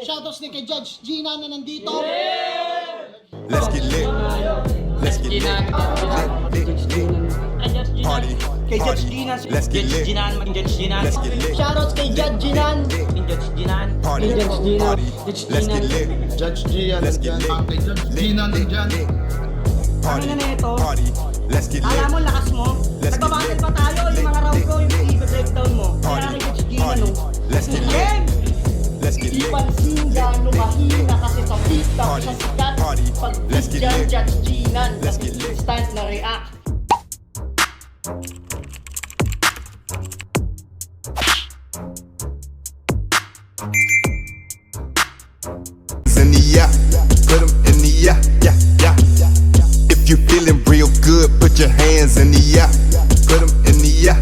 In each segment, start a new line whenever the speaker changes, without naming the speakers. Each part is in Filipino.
Shoutouts din kay Judge Gina na nandito.
Let's get lit. Let's get lit. Party.
Kay Judge Gina.
Let's get lit. Let's get lit.
Shoutouts kay Judge Gina.
Party. Party. Let's get lit.
Judge Gian,
Let's get lit.
Gina nandyan.
Party.
Ano na ito?
Party. Let's get lit.
Alam mo, lakas mo.
Let's get
Nagbabattle
lit.
pa tayo. Yung mga round ko, yung i-breakdown mo. Kaya
Party.
kay Judge Gina,
Party.
no?
Let's get lit.
Game!
Let's get
Di
lit.
pansin gano'ng mahina kasi sa TikTok
Party.
sa sikat.
Party.
Pag
Let's get
dyan,
lit.
Judge Gina.
Let's get lit.
Instant na react.
In the yeah, put 'em in the yeah. If you feeling real good, put your hands in the yeah. Put 'em in the yeah.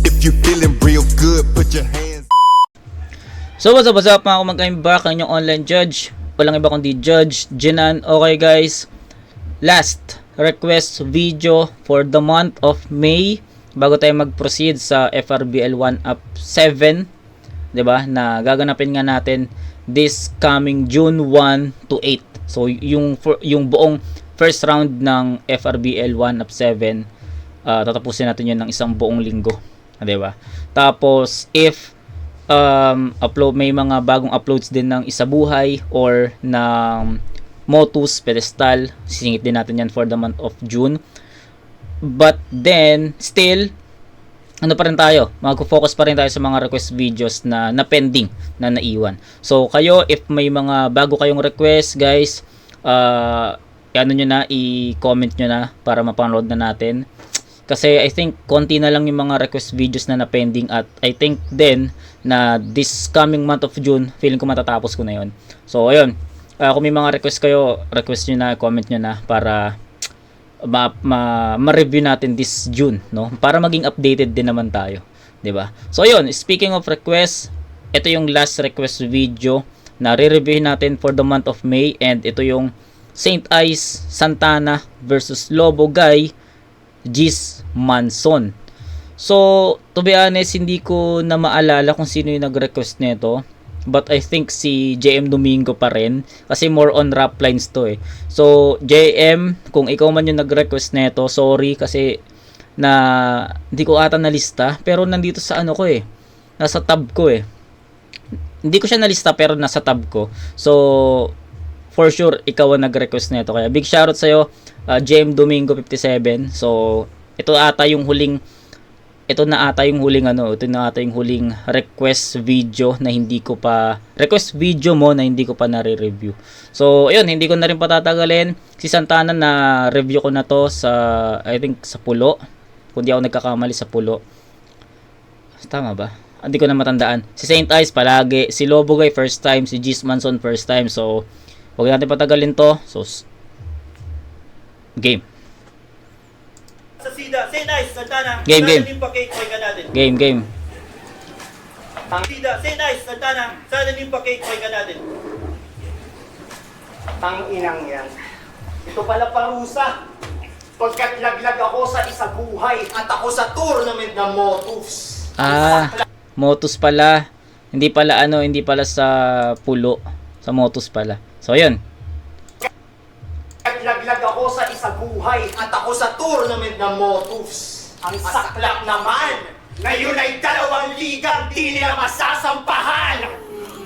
If you feeling real good, put your hands.
So what's up mga kumakain back ang inyong online judge. Walang iba kundi Judge Jinan. Okay guys, last request video for the month of May bago tayo mag-proceed sa FRBL 1 Up 7, 'di ba? Na gaganapin nga natin this coming June 1 to 8. So yung buong first round ng FRBL 1 Up 7, tatapusin natin 'yun ng isang buong linggo, 'di ba? Tapos if may mga bagong uploads din ng Isabuhay or ng Motus Pedestal, sisingit din natin yan for the month of June. But then still ano pa rin tayo, mag-focus pa rin tayo sa mga request videos na pending, na naiwan. So kayo, if may mga bago kayong request guys, ano nyo na, i-comment nyo na para mapanood na natin. Kasi I think konti na lang yung mga request videos na pending, at I think then na this coming month of June, feeling ko matatapos ko na yun. So ayun, kung may mga request kayo, request nyo na, comment nyo na para ma-review natin this June, no? Para maging updated din naman tayo, 'di ba? So ayun, speaking of request, ito yung last request video na re-review natin for the month of May, and ito yung St. Ice Santana versus Lobo Guy Gis Manson. So, to be honest, hindi ko na maalala kung sino yung nag-request nito. But I think si JM Domingo pa rin. Kasi more on rap lines to eh. So, JM, kung ikaw man yung nag-request nito, sorry kasi hindi ko ata nalista. Pero nandito sa ano ko eh. Nasa tab ko eh. Hindi ko siya nalista pero nasa tab ko. So, for sure, ikaw ang nag-request nito. Kaya big shoutout sa'yo, JM Domingo 57. So, ito na ata yung huling request video na hindi ko pa nare-review. So, ayun, hindi ko na rin patatagalin. Si Santana na review ko na to sa, I think, sa Pulo. Kung di ako nagkakamali, sa Pulo. Tama ba? Hindi ko na matandaan. Si St. Ice palagi, si Lobo Guy first time, si Gis Manson first time. So, huwag natin patagalin to. So, game.
Sa Sida, St. Ice, Santana.
Game.
Sida, St. Ice, Santana. Sana din pa cake, ka natin.
Tang inang yan. Ito pala parusa. Pagkat laglag ako sa Isabuhay at ako sa tournament ng Motus.
Motus pala. Hindi pala sa Pulo. Sa Motus pala. So, yun.
Laglag ako sa Isabuhay at ako sa tournament ng Motus. Ang saklap naman! Ngayon ay 2 ligang di nila masasampahan!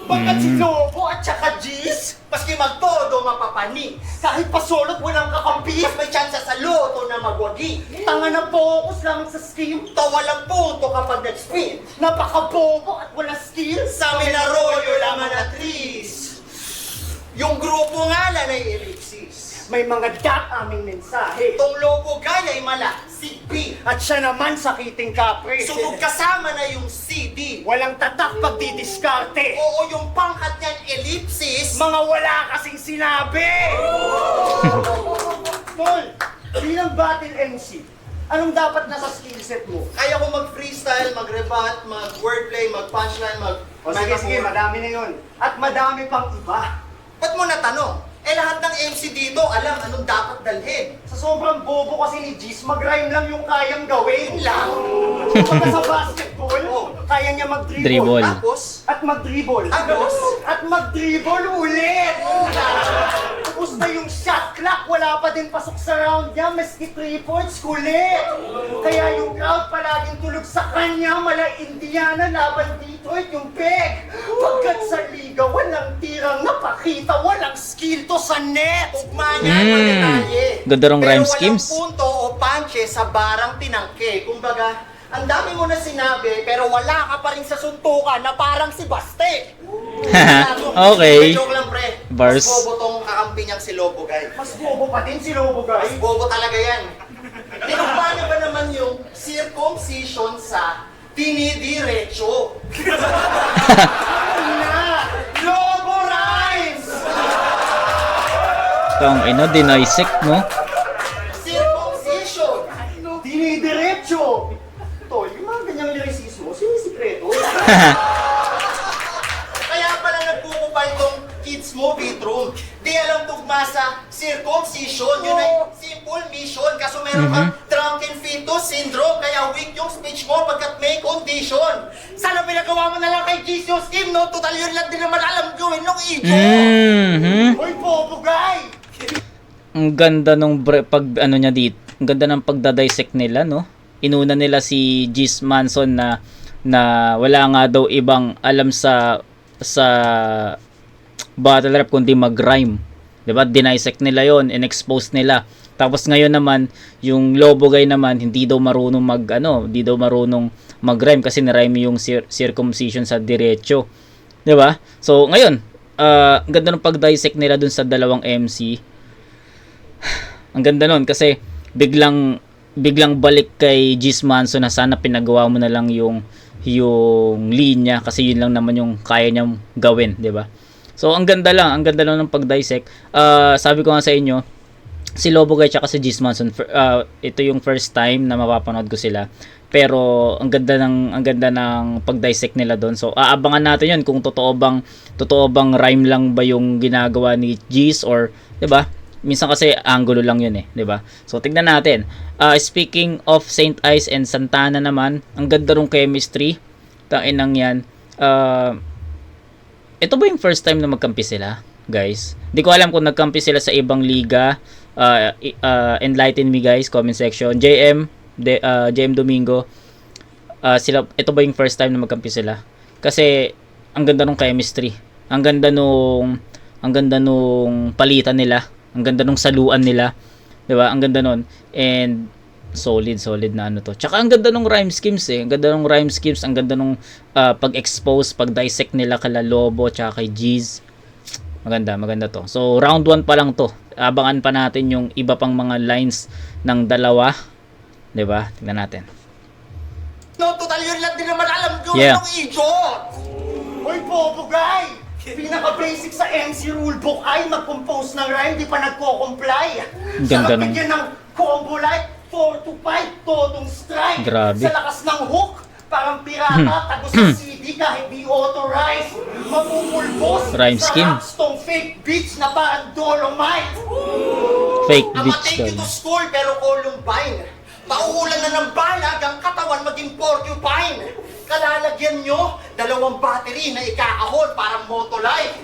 Pagkat si Lobo at saka Gis, maski magtodo mapapani. Kahit pasolot walang kakampi, may tsansa sa loto na magwagi. Tanga na focus lang sa skill, walang punto kapag nag-spin. Napakabobo at walang skill, sa amin arroyo laman at trees. Yung grupo nga lang ay ellipsis. May mga aming mensahe. Itong Lobo Guy ay mala, CP. At siya naman sakiting kapre. Subog kasama na yung CD. Walang tatak pagdidiskarte. Oo, yung pangkat niyan ellipsis. Mga wala kasing sinabi. Tol, bilang battle MC, anong dapat nasa skillset mo?
Kaya ko mag-freestyle, mag-rebut, mag-wordplay, mag-punchline,
Sige, madami na yun. At madami pang iba.
Ba't mo natanong?
Eh lahat ng MC dito alam anong dapat dalhin.
Sa sobrang bobo kasi ni Gis, mag-rhyme lang yung kayang gawin.
Lang.
Pagka sa basketball, kaya niya mag-dribble.
Dribble.
Tapos,
At mag-dribble.
Tapos?
At mag-dribble ulit. Tapos na yung shot clock, wala pa din pasok sa round niya, maski 3 points, kulit. Kaya yung crowd palaging tulog sa kanya, mala Indiana, laban dito at yung peg. Pagkat sa liga, walang tirang napakita, walang skill to sa net.
tugma niya mga detalye.
Ganda rong rhyme
Pero
schemes.
walang punto o panche sa barang tinangke. Kumbaga, ang dami mo na sinabi, pero wala ka pa rin sa suntukan na parang si Baste.
Okay.
Joke lang, pre.
Bars.
Mas bobo tong kakampi niyang si Lobo, guys.
Mas bobo pa din si Lobo,
Mas
guys.
bobo talaga yan. Tinugma niyo ba naman yung circumcision sa dinidiretso?
Na! Lobo Rhymes!
Tang ina, dinaisect mo.
Circumcision!
Dinidiretso! Tol, yung mga ganyang lyricismo, sinisikreto.
Kaya pala nagkukupay tong kids movie room. Di alam tugma sa circumcision. Yun ay simple mission. Kaso meron kang drunken fetus syndrome. Kaya weak yung speech mo pagkat may condition. Sana pinagawa mo na lang kay Jesus Kim, no? Total yun lang din naman alam gawin nung ijo.
Hoy, bobo guy!
Ang ganda nung pag ano niya dito. Ang ganda ng pagdadissect nila, no? Inuna nila si Gis Manson na wala nga daw ibang alam sa battle rap kundi mag-rhyme. 'Di ba? Dinisect nila 'yon, in-expose nila. Tapos ngayon naman, yung Lobo Guy naman hindi daw marunong hindi daw marunong mag-rhyme kasi ni-rhyme yung circumcision sa diretso. 'Di ba? So ngayon, ang ganda ng pag-dissect nila dun sa dalawang MC. Ang ganda nun kasi biglang balik kay Gis Manson na sana pinagawa mo na lang yung linya kasi yun lang naman yung kaya niyang gawin, 'di ba? So ang ganda lang ng pag-dissect. Sabi ko nga sa inyo, si Lobo Guy at si Gis Manson, ito yung first time na mapapanood ko sila. Pero ang ganda ng pag-dissect nila doon. So aabangan natin 'yun kung totoo bang rhyme lang ba yung ginagawa ni Gis or 'di ba? Minsan kasi angulo lang 'yun 'di ba? So tignan natin. Speaking of Saint Ice and Santana naman, ang ganda ng chemistry. Tanginang 'yan. Ito ba yung first time na magkampi sila, guys? Hindi ko alam kung nagkampi sila sa ibang liga. Enlighten me, guys, comment section. JM Domingo. Ito ba yung first time na magkampi sila? Kasi ang ganda ng chemistry. Ang ganda nung palitan nila. Ang ganda nung saluan nila. 'Di ba? Ang ganda nun. And solid na ano to. Tsaka ang ganda nung rhyme schemes eh. Ang ganda nung rhyme schemes, ang ganda nung pag-expose, pag-dissect nila kala Lobo tsaka kay G's. Maganda to. So round 1 pa lang to. Abangan pa natin yung iba pang mga lines ng dalawa. 'Di ba? Tingnan natin.
No, total yun lang din naman alam gawin nung ijo.
Hoy, bobo guy! Pinaka-basic sa MC rulebook ay mag-compose ng rhyme, di pa nagko-comply.
Ganda
Sa
nung-
bigyan ng combo like 4 to 5, todong strike.
Grabe.
Sa lakas ng hook, parang pirata, tagos sa CD kahit di authorized. Mapupulbos
Rhyme
sa
scheme.
raps tong fake beats na parang dolomite.
Fake
Ama,
beats
take you
daw.
to school pero Columbine. Pauulan na ng balag ang katawan maging porcupine. Kalalagyan nyo, 2 battery na ikaahon parang Motolife.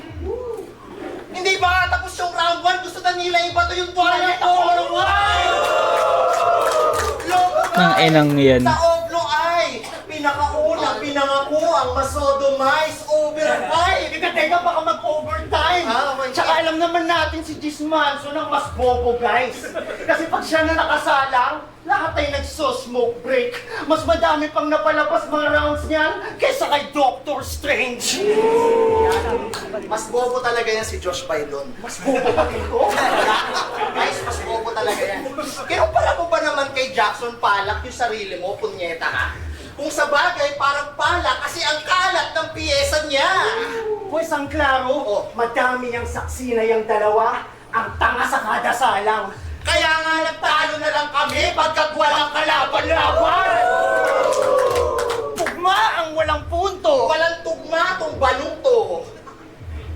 Hindi ba tapos yung round 1? Gusto na nila ibato yung tuwalay na Lobo
Nang
Guy,
inang yan.
Sa oblo ay pinakauna, pinangako ang masodomize overhype.
Teka, baka mag-overtime. Tsaka alam naman natin si Gis Manson ang mas bobo, guys. Kasi pag siya na nakasalang, lahat ay nagso-smoke break. Mas madami pang napalabas mga rounds niyan kaysa kay Doctor Strange.
Mas bobo talaga yan si Josh Bailon.
Mas bobo pa dito.
Guys, mas bobo talaga yan. Kinumpara mo ba naman kay Jackson Pollock yung sarili mo, punyeta ka? Kung sa bagay, parang pala kasi ang kalat ng piyesa niya.
Pues ang klaro, madami niyang saksi na yung dalawa, ang tanga sa kada salang.
Kaya nga nagtalo na lang kami pagkat walang kalaban-laban.
Tugma ang walang punto.
Walang tugma tong balong to.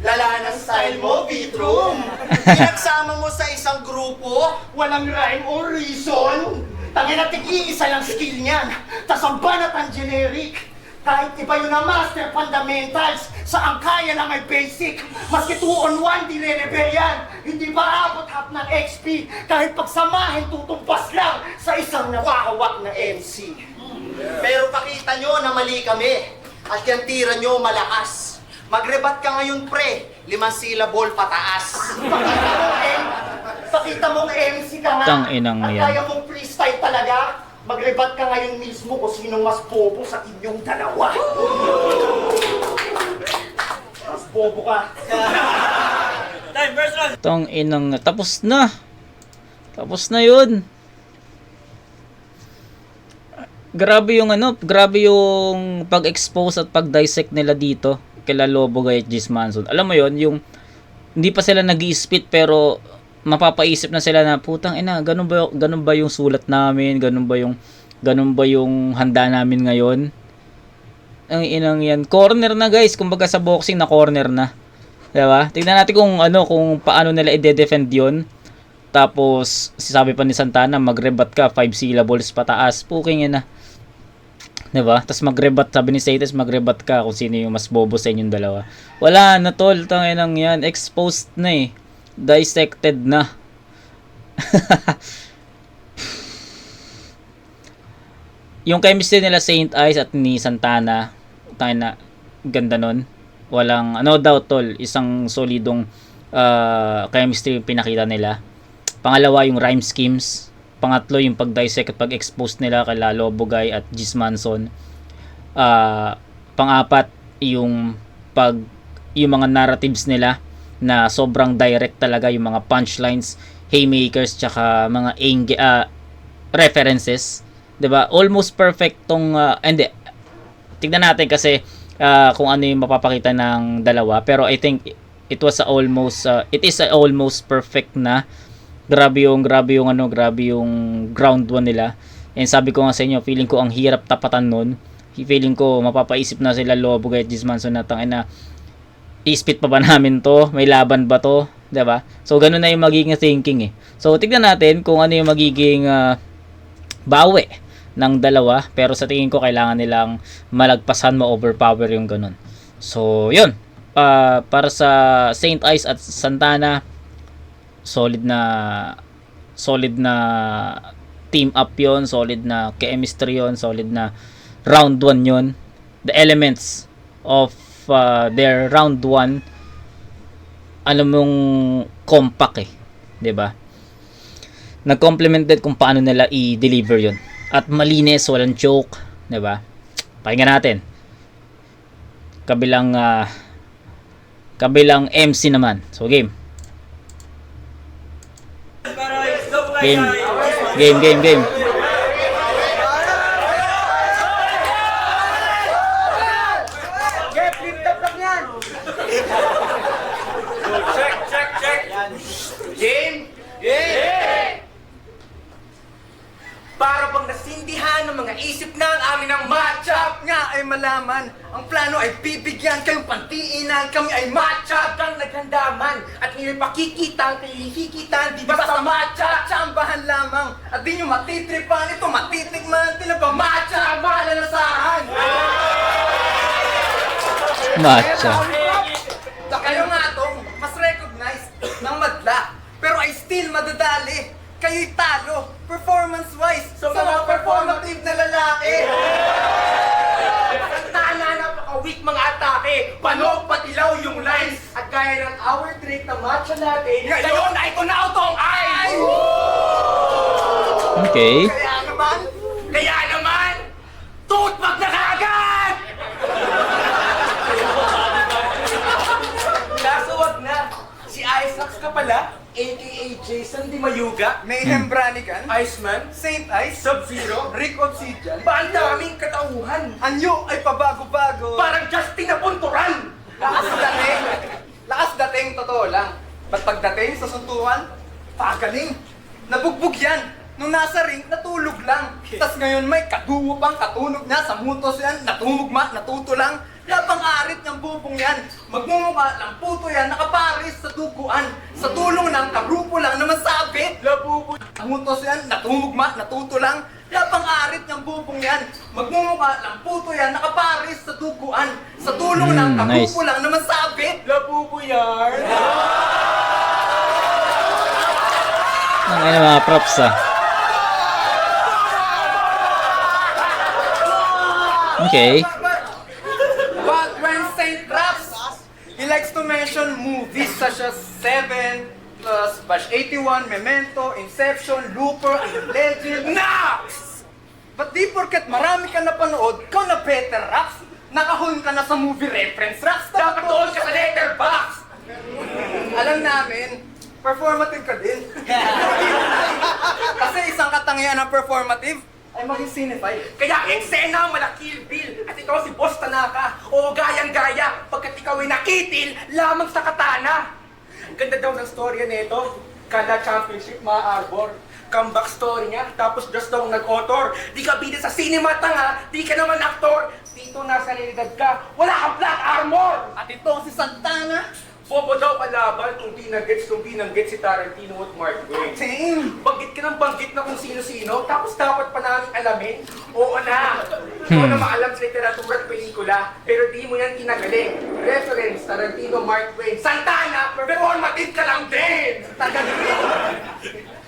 Lala ng style
style mo, Vitrum. Pinagsama mo sa isang grupo, walang rhyme or reason. Tangina, tig-iisa lang skill niyan. Tas ang banat ang generic. Kahit iba yun ang master fundamentals, sa ang kaya na may basic. Maski 2 on 1, di re-rebel yan. Hindi pa abot half ng XP. Kahit pagsamahin, tutumpas lang sa isang nakahawak na MC. Pero pakita nyo na mali kami. At yung tira nyo malakas. Magrebat ka ngayon, pre. 5 syllable pataas. Pakita mong MC ka nga.
Tang-inang
At
yan.
kaya mong freestyle talaga. Magrebat ka ngayon mismo kung sinong mas bobo sa inyong dalawa. Mas bobo ka.
Tang inang tapos na. Tapos na 'yun. Grabe yung grabe yung pag-expose at pag-dissect nila dito kila Lobogay at Gismanson. Alam mo 'yon, yung hindi pa sila nag-i-spit pero mapapaisip na sila na putang ina, ganun ba yung sulat namin, ganun ba yung handa namin ngayon. Ang inang yan, corner na guys, kumbaga sa boxing na corner na. 'Di ba? Tingnan natin kung paano nila i-defend 'yon. Tapos sabi pa ni Santana, magrebat ka 5 syllables pataas. Puking ina. 'Di ba? Tapos magrebat, sabi ni Saites, magrebat ka kung sino yung mas bobo sa inyong dalawa. Wala na tol, tanginang yan, exposed na eh. Dissected na. Yung chemistry nila Saint Ice at ni Santana, tayo na ganda nun. Walang no doubt tol, isang solidong chemistry yung pinakita nila. Pangalawa yung rhyme schemes. Pangatlo yung pag-dissect at pag-expose nila kay Lobogay at Gismanson. Pang-apat yung yung mga narratives nila na sobrang direct talaga, yung mga punchlines, haymakers, tsaka mga references, 'di ba? Almost perfect tong hindi. Tignan natin kasi kung ano yung mapapakita ng dalawa, pero I think it is almost perfect na. Grabe yung ground 1 nila. And sabi ko nga sa inyo, feeling ko ang hirap tapatan nun. Feeling ko mapapaisip na sila Lobogay at Gismanson na tangina, i-spit pa ba namin to? May laban ba to? 'Di ba? So ganun na yung magiging thinking eh. So tignan natin kung ano yung magiging bawi ng dalawa, pero sa tingin ko kailangan nilang malagpasan, ma-overpower yung ganun. So yun. Para sa Saint Ice at Santana, solid na team up yon, solid na chemistry yon, solid na round 1 yon. The elements of their round 1, alam mong compact eh, 'di ba? Nag-complemented kung paano nila i-deliver 'yon. At malinis, walang choke, 'di ba? Pakinggan natin. Kabilang MC naman. So game. Game.
Para bang nasindihan ng mga isip ng amin ang matchup nga ay malaman. Ang plano ay bibigyan kayong pantiinan. Kami ay matchup kang naghandaman. At nila pakikita ang hihikitan. Di basta matchup, tsambahan lamang. At di nyo matitripan, ito matitigman. Tila ba matchup, malalasahan.
Matcha.
Kayo nga tong mas recognized ng madla. Pero ay still madadali. Kayo'y talo, performance-wise, sa mga performative na lalaki. Santana, napaka-weak mga atake. Panog, patilaw yung lines. At gaya ng our trick na matcha natin, ngayon ay kunautong ay!
Okay.
Kaya naman, tutpag na kagad! Kaso wag na, si Isaacs ka pala. A.K.A. Jason Di Mayuga, Mayhem Branigan, Iceman, Saint Ice, Sub-Zero, Rick Obsidian. Ba ang daming katauhan? Anyo ay pabago-bago. Parang Justin na punturan! Lakas dating, totoo lang. Ba't pagdating sa suntukan, pagaling. Nabugbog yan. Nung nasa ring, natulog lang. Tas ngayon may kaduwo pang katunog na sa mutos yan. Natutulog lang.
Lapang arit ng bubong yan. Magmumukha lang puto yan, nakaparis sa duguan. Sa tulong ng kagrupo lang naman sabi. Labubo. Ang utos yan, natumugma, natuto lang. Lapang arit ng bubong yan. Magmumukha lang puto yan, nakaparis sa duguan. Sa tulong ng kagrupo
nice.
lang naman sabi. Labubo yan.
Ang ano mga props Okay.
But when Saint raps, he likes to mention movies such as Seven, Bash 81, Memento, Inception, Looper, and Legend. Naps! But di porket marami ka napanood, ikaw na better raps, nakahon ka na sa movie reference raps, dapat doon ka sa letterbox! Alam namin, performative ka din. Kasi isang katangian ng performative ay maging cinephile.
Kaya eksena, malakil, Bill. At ito si Boss Tanaka. O gayang-gaya, pagkat ikaw ay nakitil lamang sa katana. Ganda daw ng storya nito. Kada championship, ma-arbor. Comeback story niya, tapos just daw nag-author. Di ka bida sa cinema, tanga. Di ka naman aktor. Dito nasa realidad ka, wala kang black armor.
At ito si Santana.
Bobo daw kalaban kung di nag-gets si Tarantino at Mark Twain.
Same.
Banggit ka ng banggit na kung sino-sino, tapos dapat pa namin alamin. Oo na. Ikaw na maalam sa literatura at pelikula, pero di mo yan tinagaling. Reference, Tarantino, Mark Twain. Santana, performative ka lang din!
Taga-green.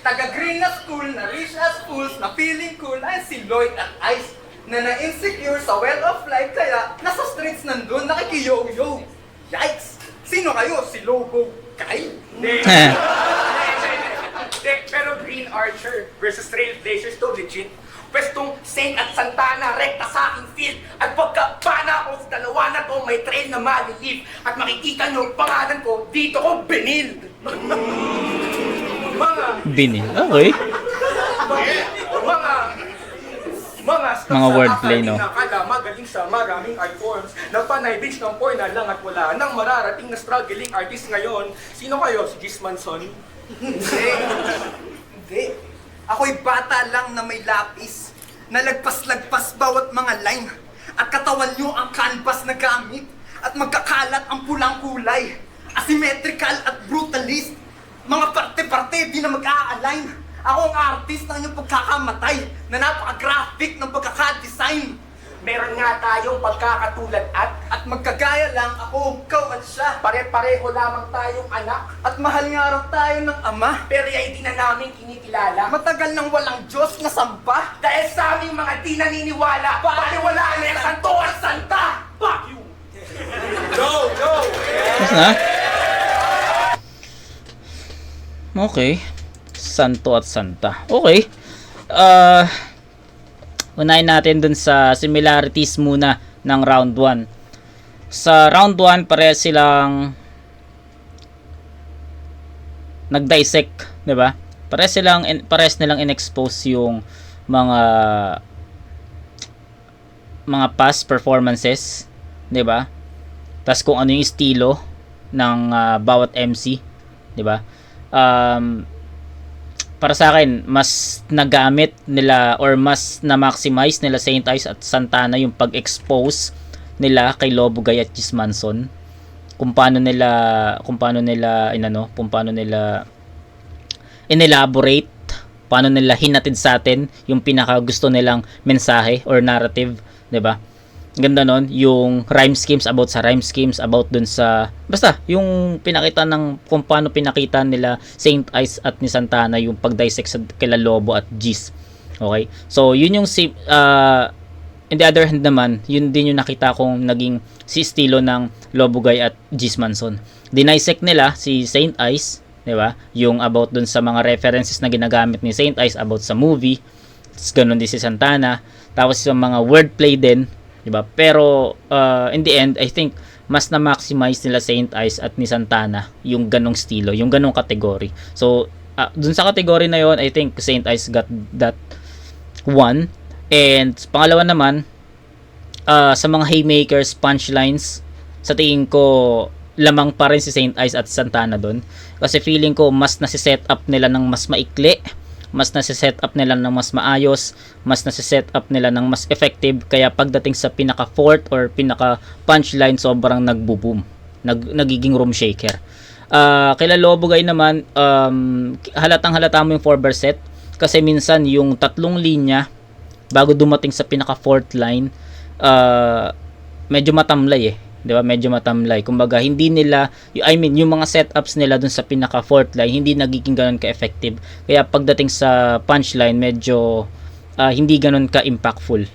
Taga-green na school, na rich as fools, na feeling cool, ay si Lloyd at Ice, na na-insecure sa well of life, kaya nasa streets nandun, nakikiyo-yo. Yikes! Sino kayo? Si Lobo? Kay?
Hindi. Pero Green Archer versus Trailblazers to legit. Pwestong Saint at Santana, rekta sa aking field. At pagkabana ko sa dalawa na to, may trail na malilip. At makikita nyo, pangalan ko, dito ko binild.
Binil. Okay.
Mga
wordplay, no?
Nakala magaling sa maraming art forms na panay bitch ng porn na lang at wala nang mararating na struggling artist ngayon. Sino kayo? Si Gis Manson?
Hindi. Ako'y bata lang na may lapis, na lagpas-lagpas bawat mga line, at katawan nyo ang canvas na gamit, at magkakalat ang pulang kulay, asymmetrical at brutalist, mga parte-parte di na mag-a-align. Ako ang artist ng inyong pagkakamatay, na napaka-graphic ng pagkakadesign.
Meron nga tayong pagkakatulad at
magkagaya lang ako, ikaw at siya.
pare-pareho lamang tayong anak.
At mahal nga raw tayo ng ama.
Pero ay di na namin kinikilala.
Matagal nang walang Diyos na samba.
Dahil sa aming mga di naniniwala, paliwala na yung santo at santa! Fuck you! Go!
Tapos na? Okay. Santo at Santa. Okay. Unahin natin dun sa similarities muna ng round 1. Sa round 1, pareha silang nag-dissect, 'di ba? Parehas nilang in-expose yung mga past performances, 'di ba? Tas kung ano yung estilo ng bawat MC, 'di ba? Para sa akin, mas nagamit nila or mas na-maximize nila Saint Ice at Santana yung pag-expose nila kay Lobo Guy at Gis Manson. Kung paano nila in-elaborate, paano nila hinatid sa atin yung pinaka gusto nilang mensahe or narrative, 'di ba? Ganda nun, yung rhyme schemes, about dun sa, basta, yung pinakita ng, kung paano pinakita nila Saint Ice at ni Santana yung pag-dissect sa kila Lobo at Gis. Okay? So, yun yung, in the other hand naman, yun din yung nakita kong naging si estilo ng Lobo Guy at Gis Manson. Dinisect nila si Saint Ice, di ba? Yung about dun sa mga references na ginagamit ni Saint Ice about sa movie. Tapos ganun din si Santana. Tapos yung mga wordplay din, diba? Pero in the end, I think mas na-maximize nila Saint Ice at ni Santana yung ganong estilo, yung ganong category. So, dun sa category na yon, I think Saint Ice got that one. And pangalawa naman, sa mga haymakers, punchlines, sa tingin ko, lamang pa rin si Saint Ice at Santana dun. Kasi feeling ko, mas nasi-set up nila ng mas maikli, mas nasi-set up nila ng mas maayos, mas nasi-set up nila ng mas effective, kaya pagdating sa pinaka fourth or pinaka punchline, sobrang nagbo-boom, nagiging room shaker. Kila Lobo Guy naman, halatang halata mo yung 4-bar set, kasi minsan yung tatlong linya bago dumating sa pinaka fourth line, medyo matamlay 'di ba? Medyo matamlay. Kumbaga, hindi nila, yung mga setups nila dun sa pinaka fourth line, hindi nagiging ganoon ka-effective. Kaya pagdating sa punchline, medyo hindi ganoon ka-impactful.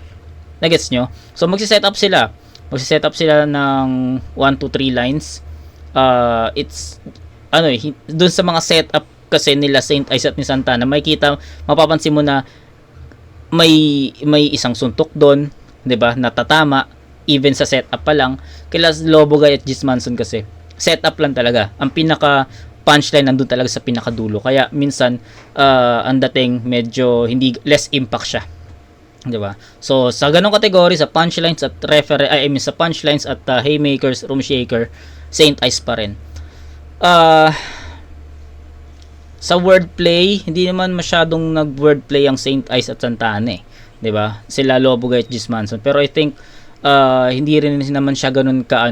Nagets nyo? So, magsi-set up sila. Magsi-set up sila ng 1 to 3 lines. It's dun sa mga setup kasi nila Saint Ice at ni Santana, mapapansin mo na may isang suntok doon, 'di ba? Natatama even sa setup pa lang. Kila Lobo Guy at Jis Manson kasi setup lang talaga. Ang pinaka punchline nandun talaga sa pinakadulo. Kaya minsan ang dating medyo less impact siya. 'Di ba? So sa ganung kategory, sa punchlines at sa punchlines at haymakers, room shaker, Saint Ice pa rin. Sa wordplay, hindi naman masyadong nag-wordplay ang Saint Ice at Santana 'di ba? Sila Lobo Guy at Jis Manson. Pero I think hindi rin naman siya ganun ka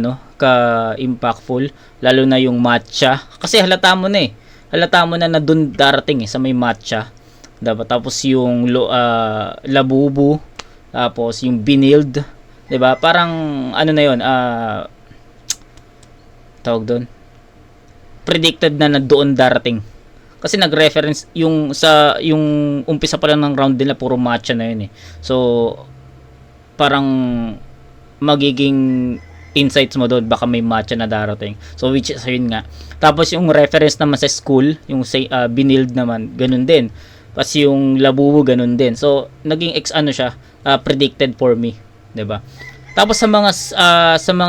impactful, lalo na yung matcha, kasi halata mo na doon darating sa may matcha, diba? Tapos yung labubu, tapos yung binild, 'di ba? Parang na yun, tawag doon, predicted na doon darating. Kasi nag-reference yung umpisa pa lang ng round nila, puro matcha na yun So parang magiging insights mo doon, baka may matcha na darating. So which is yun nga. Tapos yung reference naman sa school, yung binild naman, ganun din. Tapos yung labubu, ganun din. So naging siya, predicted for me, 'di ba? Tapos sa mga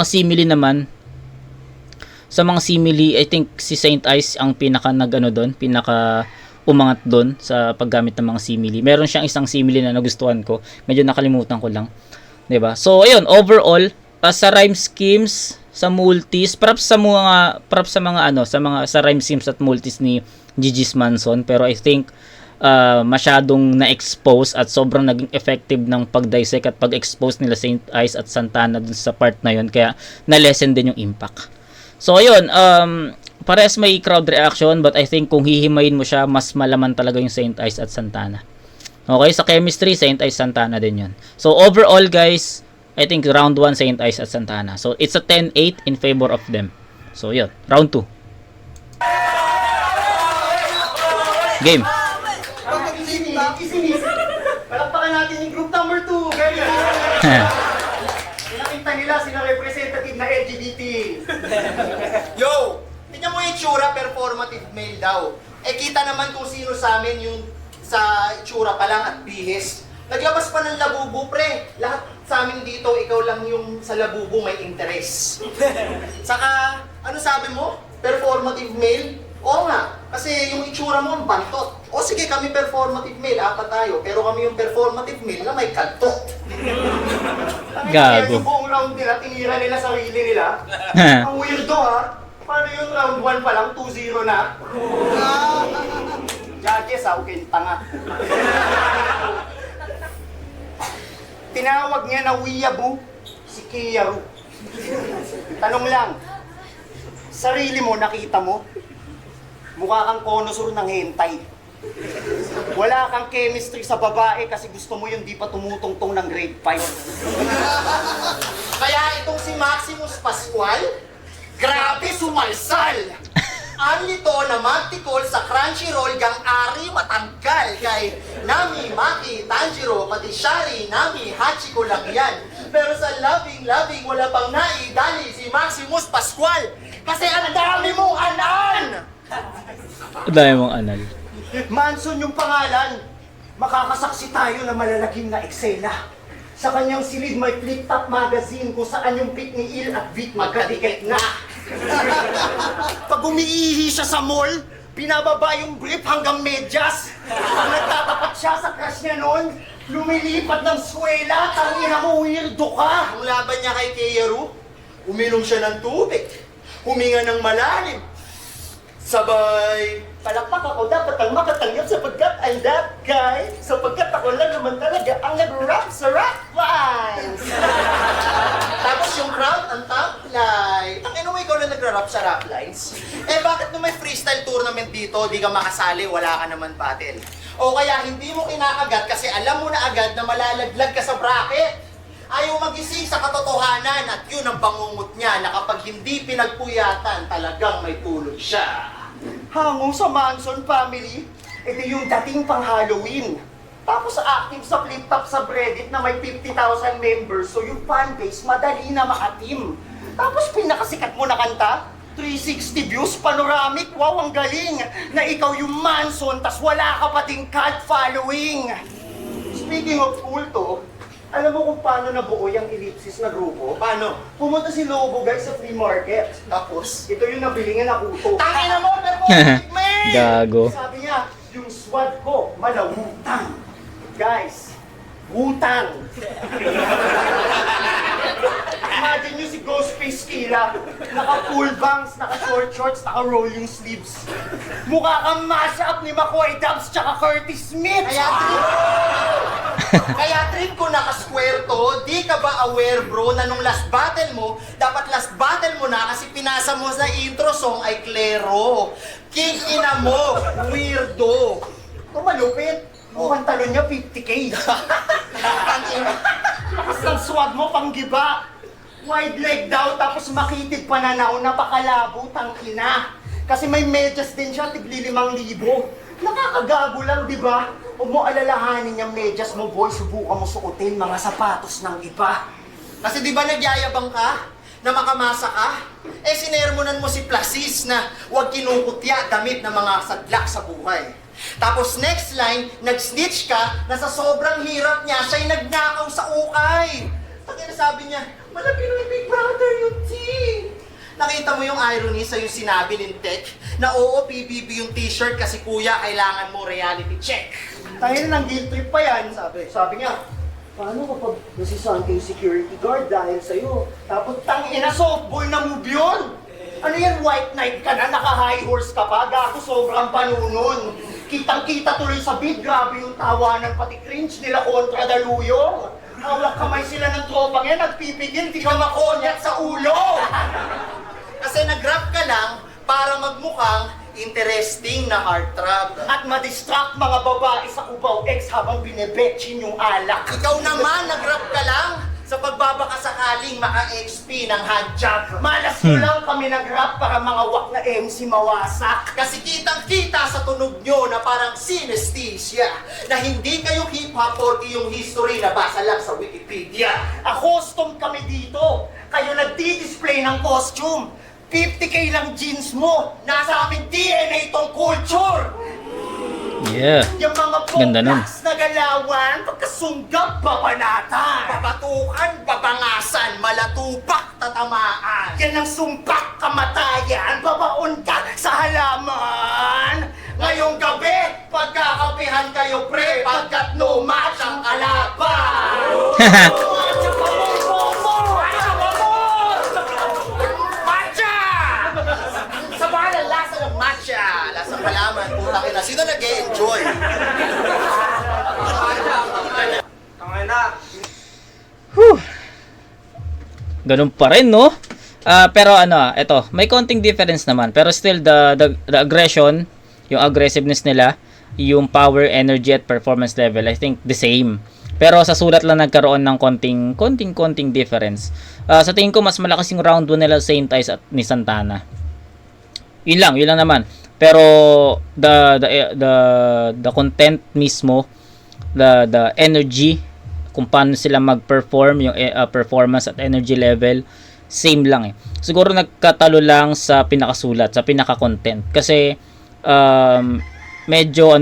simile naman, I think si Saint Ice ang pinaka pinaka umangat doon sa paggamit ng mga simile. Meron siyang isang simile na nagustuhan ko. Medyo nakalimutan ko lang. 'Di ba? So ayun, overall, sa rhyme schemes, sa multis, props sa rhyme schemes at multis ni Jis Manson, pero I think masyadong na-expose at sobrang naging effective ng pag-dissect at pag-expose nila Saint Ice at Santana dun sa part na yun, kaya na-lessen din yung impact. So ayun, parehas may crowd reaction, but I think kung hihimayin mo siya, mas malaman talaga yung Saint Ice at Santana. Okay, sa chemistry, Saint Ice, Santana din yun. So overall guys, I think round 1 Saint Ice at Santana. So it's a 10-8 in favor of them. So yun, round 2. Game.
Palakpakan natin yung group number 2, guys. Pinakita nila sila representative na LGBT.
Yo! Tingnan mo yung itsura, performative male daw. Kita naman kung sino sa amin yung sa itsura pa lang at bihis. Naglabas pa ng labubu, pre. Lahat sa amin dito, ikaw lang yung sa labubu may interest. Saka, ano sabi mo? Performative male? Oo nga, kasi yung itsura mo ang bantot. O sige, kami performative male, 4 tayo. Pero kami yung performative male na may kantot.
Gago.
Yung buong round nila, tinira nila sarili nila. Ang weirdo Paano yung round 1 pa lang, 2-0 na? Judges okay, tanga. Tinawag niya na Weeaboo, si Kiyaru. Tanong lang, sarili mo, nakita mo? Mukha kang connoisseur ng hentai. Wala kang chemistry sa babae kasi gusto mo yung di pa tumutungtong ng grade 5.
Kaya itong si Maximus Pascual, grabe sumalsal! Ang nito na magtikol sa Crunchyroll gang ari matanggal kay Nami, Maki, Tanjiro, pati Shari, Nami, Hachiko lang yan. Pero sa loving, wala pang naidali si Maximus Pascual kasi ang dami mong anan!
Dahil mong anal.
Manson yung pangalan. Makakasaksi tayo na malalagim na eksena. Sa kanyang silid may flip-top magazine kung saan yung pic ni Il at Vic magkadikit na. Pag umiihi siya sa mall, binababa yung brief hanggang medyas. Pag nagtatapat siya sa crush niya noon, lumilipat ng swela, tangina mo, weirdo ka.
Ang laban niya kay Kiyaru, uminom siya ng tubig, huminga ng malalim.
Sabay!
Palakpak ako dapat ang makatanggap sapagkat I'm that guy. Sapagkat ako lang naman talaga ang nag-rap sa rap lines.
Tapos yung crowd, ang top line. Ang mo, ikaw na nagra-rap sa rap lines. Eh bakit nung may freestyle tournament dito, di ka makasali, wala ka naman battle? O kaya hindi mo kinakagat kasi alam mo na agad na malalaglag ka sa bracket. Ayaw magising sa katotohanan at yun ang bangungot niya na kapag hindi pinagpuyatan, talagang may tulog siya.
Hango sa Manson family, ito yung dating pang Halloween. Tapos active sa flip-top sa Reddit na may 50,000 members, so yung fanbase madali na makatim. Tapos pinakasikat mo na kanta, 360 views, panoramic, wow, ang galing! Na ikaw yung Manson, tas wala ka pa ding cult following! Speaking of kulto, alam mo kung paano nabuo yung Ellipsis na grupo?
Paano?
Pumunta si Lobo guys sa flea market.
Tapos?
Ito yung nabilingan na kuto.
Tangina mo, performance man!
Gago.
Sabi niya, yung swag ko, malawutang. Guys, utang. Imagine nyo si Ghostface Killa, naka full bangs, naka short shorts, naka rolling sleeves. Mukha kang mash-up ni McCoy Dubs tsaka Curtis Smith.
Kaya trip ko naka-square to, di ka ba aware bro na nung last battle mo, dapat last battle mo na kasi pinasa mo sa intro song ay Clero. King ina mo, weirdo.
Ito malupit. Yung pantalon niya, 50K. Tapos ang swag mo, panggiba. Wide leg daw, tapos makitid pananaw, napakalabo, tangina. Kasi may medyas din siya, tigli 5,000. Nakakagago lang, di ba? Huwag mo alalahanin yung medyas mo, boy. Subukan mo suotin mga sapatos ng iba.
Kasi di ba nagyayabang ka? Na makamasa ka? Eh sinermonan mo si Placis na huwag kinukutya damit ng mga sadlak sa buhay. Tapos next line, nag-snitch ka na sa sobrang hirap niya, siya'y nagnakaw sa ukay. Tapos sabi niya, malaki ng Big Brother yung T. Nakita mo yung irony sa yung sinabi ni Tech na oo, PBB yung t-shirt kasi kuya, kailangan mo reality check.
Tangin ng guilt trip pa yan. Sabi niya, paano kapag nasisahan kayo security guard dahil sa'yo? Tapos tangina, softball na move yun! Ano yan, white knight ka na, naka-high horse ka pa, gago sobrang panunon. Kitang-kita tuloy sa beat, grabe yung tawanan, pati cringe nila kontra Daluyong. Hawak kamay sila ng tropang yan, nagpipigil, di ka makonyat sa ulo!
Kasi nag-rap ka lang para magmukhang interesting na heartthrob.
At ma-distract mga babae sa Cubao X habang binebetchin yung alak.
Ikaw naman, nag-rap ka lang sa pagbabaka sakaling maka-XP ng handjob.
Malas mo lang kami nag-rap para mga wak na MC mawasak.
Kasi kitang-kita sa tunog nyo na parang synesthesia na hindi kayo hip-hop or yung history na basa lang sa Wikipedia.
A-custom kami dito. Kayo nagdi-display ng costume. 50K lang jeans mo. Nasa aming DNA tong culture.
Yeah.
Yung mga
Ganda nun.
poglax na galawan, pagkasunggab, babanatan.
Babatukan, babangasan, malatupak, tatamaan.
Yan ang sumpak kamatayan, babaon ka sa halaman. Ngayong gabi, pagkakapihan kayo pre, pagkat no match ang kalaban.
Matcha! Sa bahala, lasa ng matcha. Lasang malaman, puta na. Sino nag-e-enjoy?
Ganun pa rin, no? Pero ano, eto, may konting difference naman. Pero still, the aggression, yung aggressiveness nila, yung power, energy, at performance level, I think the same. Pero sa sulat lang nagkaroon ng konting difference. Sa tingin ko, mas malakas yung round 1 nila Saint Ice at ni Santana. Yun lang naman. Pero the content mismo, the energy, kung paano sila mag-perform, yung performance at energy level, same lang eh. Siguro nagkatalo lang sa pinakasulat, sa pinaka-content. Kasi medyo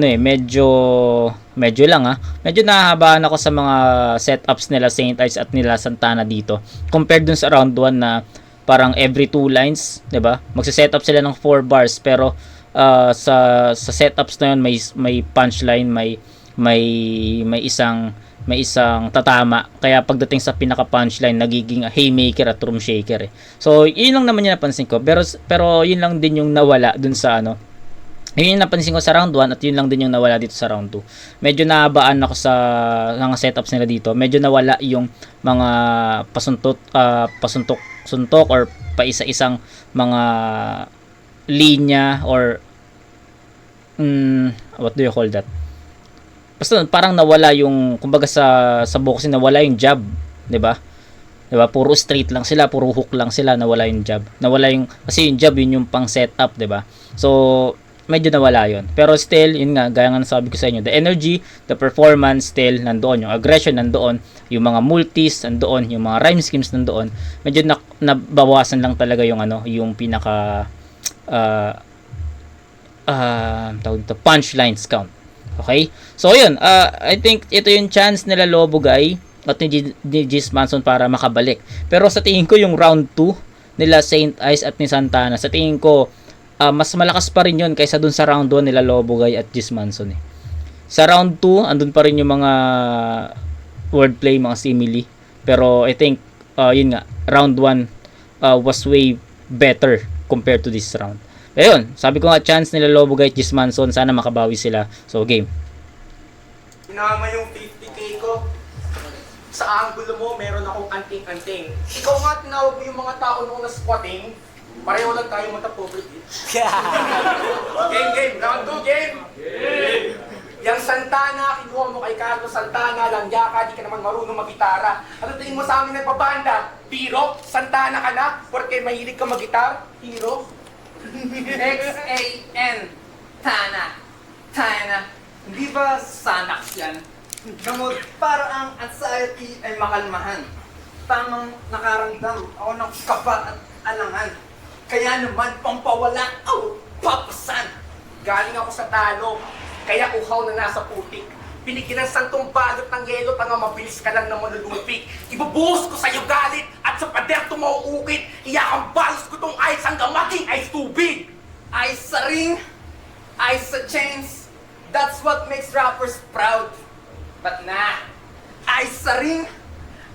nahahabaan ako sa mga setups nila Saint Ice at nila Santana dito. Compared dun sa round 1 na parang every 2 lines, 'di ba? Magse-setup sila ng 4 bars pero sa setups na yun may punchline, may may isang tatama, kaya pagdating sa pinaka punchline nagiging haymaker at room shaker eh. So yun lang naman yung napansin ko, pero yun lang din yung nawala dun sa ano. Yun yung napansin ko sa round 1 at yun lang din yung nawala dito sa round 2. Medyo nabaan ako sa mga setups nila dito. Medyo nawala yung mga suntok or paisa-isang mga linya or what do you call that? Basta parang nawala yung, kumbaga sa boxing nawala yung jab, 'di ba? 'Di ba? Puro straight lang sila, puro hook lang sila, nawala yung jab. Nawala yung, kasi yung jab yun yung pang setup, 'di ba? So medyo nawala yun. Pero still, yun nga, gaya nga nasabi ko sa inyo, the energy, the performance still nandoon, yung aggression nandoon, yung mga multis nandoon, yung mga rhyme schemes nandoon. Medyo nabawasan lang talaga yung ano, yung pinaka tawag dito, punchlines count. Okay? So yun, I think ito yung chance nila Lobogay at ni Gis Manson para makabalik. Pero sa tingin ko yung round 2 nila Saint Ice at ni Santana, sa tingin ko mas malakas pa rin yun kaysa dun sa round 1 nila Lobogay at Gis Manson eh. Sa round 2, andun pa rin yung mga wordplay, mga simile. Pero I think, yun nga, round 1 was way better compared to this round. Ayun, sabi ko nga, chance nila Lobogay at Gis Manson, sana makabawi sila. So, game.
Tinama yung 50k ko. Sa angulo mo, meron akong anting-anting. Ikaw nga tinawag mo yung mga tao nung na-squatting. Pareho lang tayo mata-poverty. Game. Round 2, game. Yang Santana, kinuha mo kay Carlos Santana, langya ka, di ka naman marunong mag-gitara. Ano tingin mo sa amin nagpabanda? Biro? Santana ka na? Porque mahilig ka mag-gitar? Hero?
X-A-N Tana. Hindi ba Sanax yan? Gamot para ang anxiety ay makalmahan. Tamang nakaramdam ako ng kaba at alangan. Kaya naman pampawala, papasan.
Galing ako sa talo, kaya uhaw na nasa putik. Pinigilan santong balot ng yelo, tanga mabilis ka lang na manulupik. Ibubuhos ko sa'yo galit at sa pader tumauukit. Iyakambalos ko tong ice hanggang maging ice tubig.
Ice sa ring, ice sa chains. That's what makes rappers proud. But nah, ice sa ring,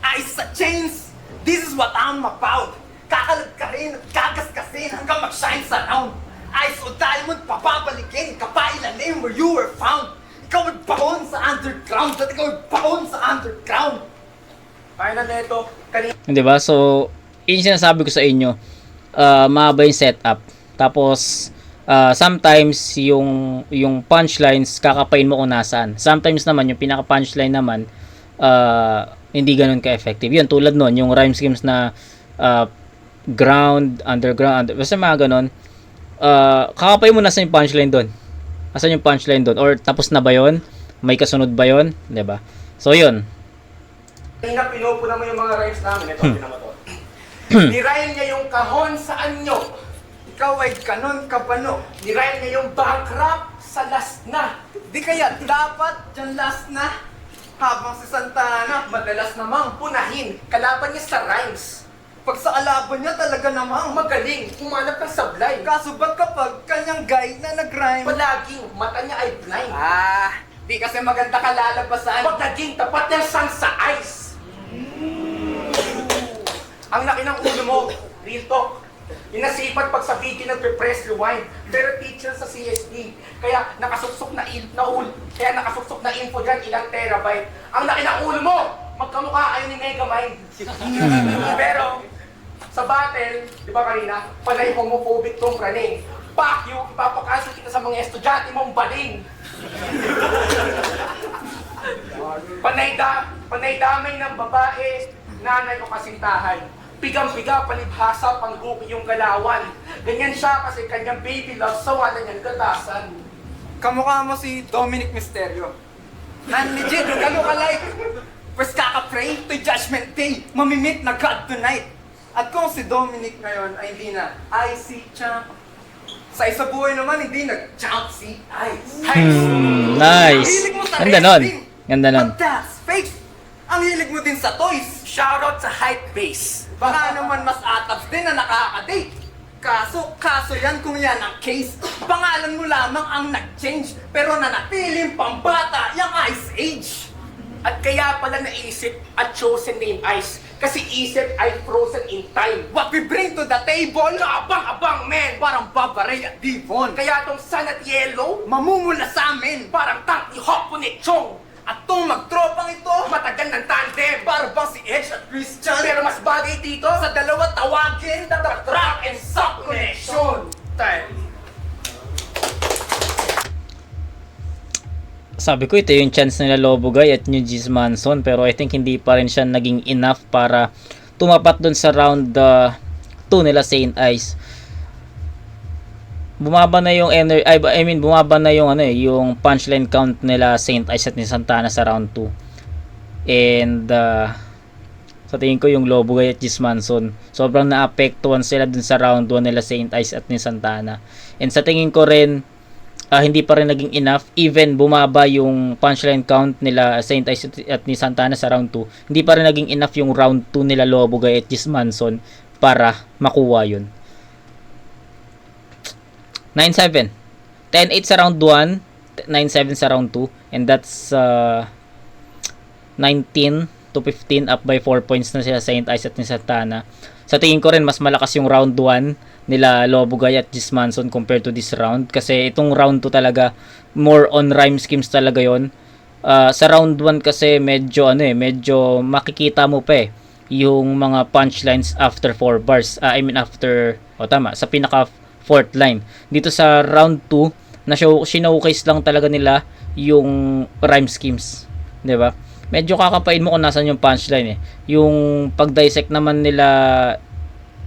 ice sa chains. This is what I'm about. Kakalag ka rin at kagaskasin hanggang mag-shine sa round. Ice o diamond, papabalikin ka pa ilalim where you were found. Ikaw ay baon sa underground at ikaw ay baon sa underground.
Kaya na neto, kanina.
Di ba? So, yun yung sinasabi ko sa inyo, mahaba yung setup. Tapos, sometimes, yung punchlines, kakapain mo kung nasaan. Sometimes naman, yung pinaka-punchline naman, hindi ganun ka-effective. Yun, tulad nun, yung rhyme schemes na ground, underground, basta mga ganun, kakapain mo nasaan yung punchline doon. Asan yung punchline doon? Or tapos na ba yun? May kasunod ba yun? Diba? So, yun.
Kanina pinupuna mo yung mga rhymes namin. Ito, tinan mo to. Nirhyme niya yung kahon sa anyo.
Ikaw ay kanon kabano.
Nirhyme niya yung backdrop sa last na.
Di kaya dapat dyan last na. Habang si Santana, madalas namang
Punahin, kalaban niya sa rhymes.
pag sa alaban niya talaga namang
Magaling, umanap ng sablay.
Kaso ba't kapag kanyang guy na nag-rhyme?
Palaging, mata niya ay blind.
Di kasi maganda kalalabasan.
Pag naging tapat ng sun sa ice. Ang laki ng ulo mo, real talk. Inasipat pag sa video nagpe-press rewind. Pero teacher sa CSD. Kaya nakasuksok na info dyan, ilang terabyte. Ang laki ng ulo mo! Magkamukha kayo ni Megamind. Pero, sa battle, di ba kanina, panay homophobic tong praning. Fuck you, ipapakaso kita sa mga estudyante mong bading. Panay damay ng babae, nanay o kasintahan. Pigang-piga, palibhasa, pangguki yung galawan. Ganyan siya kasi kanyang baby love sa wala niyang gatasan.
Kamukha mo si Dominic Mysterio. Non-legit, kalo-kalike. First kaka-pray to Judgment Day, mamimit na God tonight. At kung si Dominic ngayon ay hindi na IC champ, sa isa buhay naman hindi nag-champ si Ice.
Nice.
Hilig mo sa
Ganda nun.
wrestling.
Ganda nun.
But that's fake. Ang hilig mo din sa toys.
Shoutout sa hype base.
Baka naman mas atabs din na nakaka-date. Kaso yan kung yan ang case. Pangalan mo lamang ang nag-change, pero nanatiling pambata yung Ice Age.
At kaya pala naisip at chosen name Ice. Kasi isip ay frozen in time.
What we bring to the table, kaabang-abang men, parang Babaray at Devon.
Kaya tong sun at yellow,
Mamumula sa amin,
parang tang ihok po ni Chong.
at tong magtropang ito,
Matagal ng tandem.
para bang si Edge at Christian.
Pero mas bagay dito
sa dalawa tawagin,
the track and sock connection.
Sabi ko ito yung chance nila Lobogay at New G's Manson, pero I think hindi pa rin siya naging enough para tumapat dun sa round 2 nila Saint Ice. Bumaba na yung bumaba na yung yung punchline count nila Saint Ice at ni Santana sa round 2. And sa tingin ko yung Lobogay at G's Manson, sobrang naapektuhan sila dun sa round 1 nila Saint Ice at ni Santana. And sa tingin ko rin hindi pa rin naging enough, even bumaba yung punchline count nila Saint Ice at ni Santana sa round 2, hindi pa rin naging enough yung round 2 nila Lobogay at G's Manson para makuha yun. 9-7. 10-8 sa round 1, 9-7 sa round 2, and that's 19-15, up by 4 points na sila Saint Ice at ni Santana. Sa tingin ko rin mas malakas yung round 1 nila Lobogay at G's Manson compared to this round, kasi itong round 2 talaga more on rhyme schemes talaga yon. Sa round 1 kasi medyo makikita mo pa yung mga punchlines after 4 bars. Sa pinaka 4th line. Dito sa round 2 showcase lang talaga nila yung rhyme schemes, 'di ba? Medyo kakapain mo kung nasan yung punchline Yung pag-dissect naman nila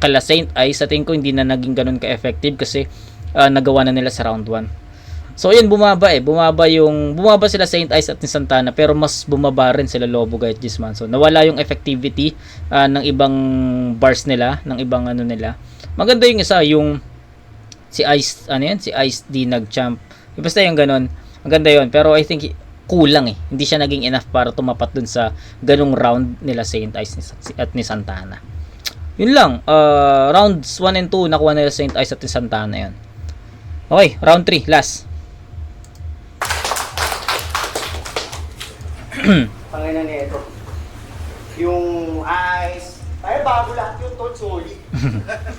kala Saint Ice, sa tingin ko hindi na naging ganun ka-effective kasi nagawa na nila sa round 1. So yun, bumaba sila Saint Ice at ni Santana, pero mas bumaba rin sila Lobogay at G's Manson. Nawala yung effectivity ng ibang bars nila, ng ibang nila. Maganda yung isa, yung si Ice, si Ice D nag-champ. Basta yung ganun. Maganda yun, pero I think kulang Hindi siya naging enough para tumapat dun sa ganung round nila Saint Ice at ni Santana. Yun lang. Rounds 1 and 2 nakuha nila Saint Ice at ni Santana yun. Okay, round 3, last.
Pangina nito. Yung ice, ay bago lahat yung tol, solid.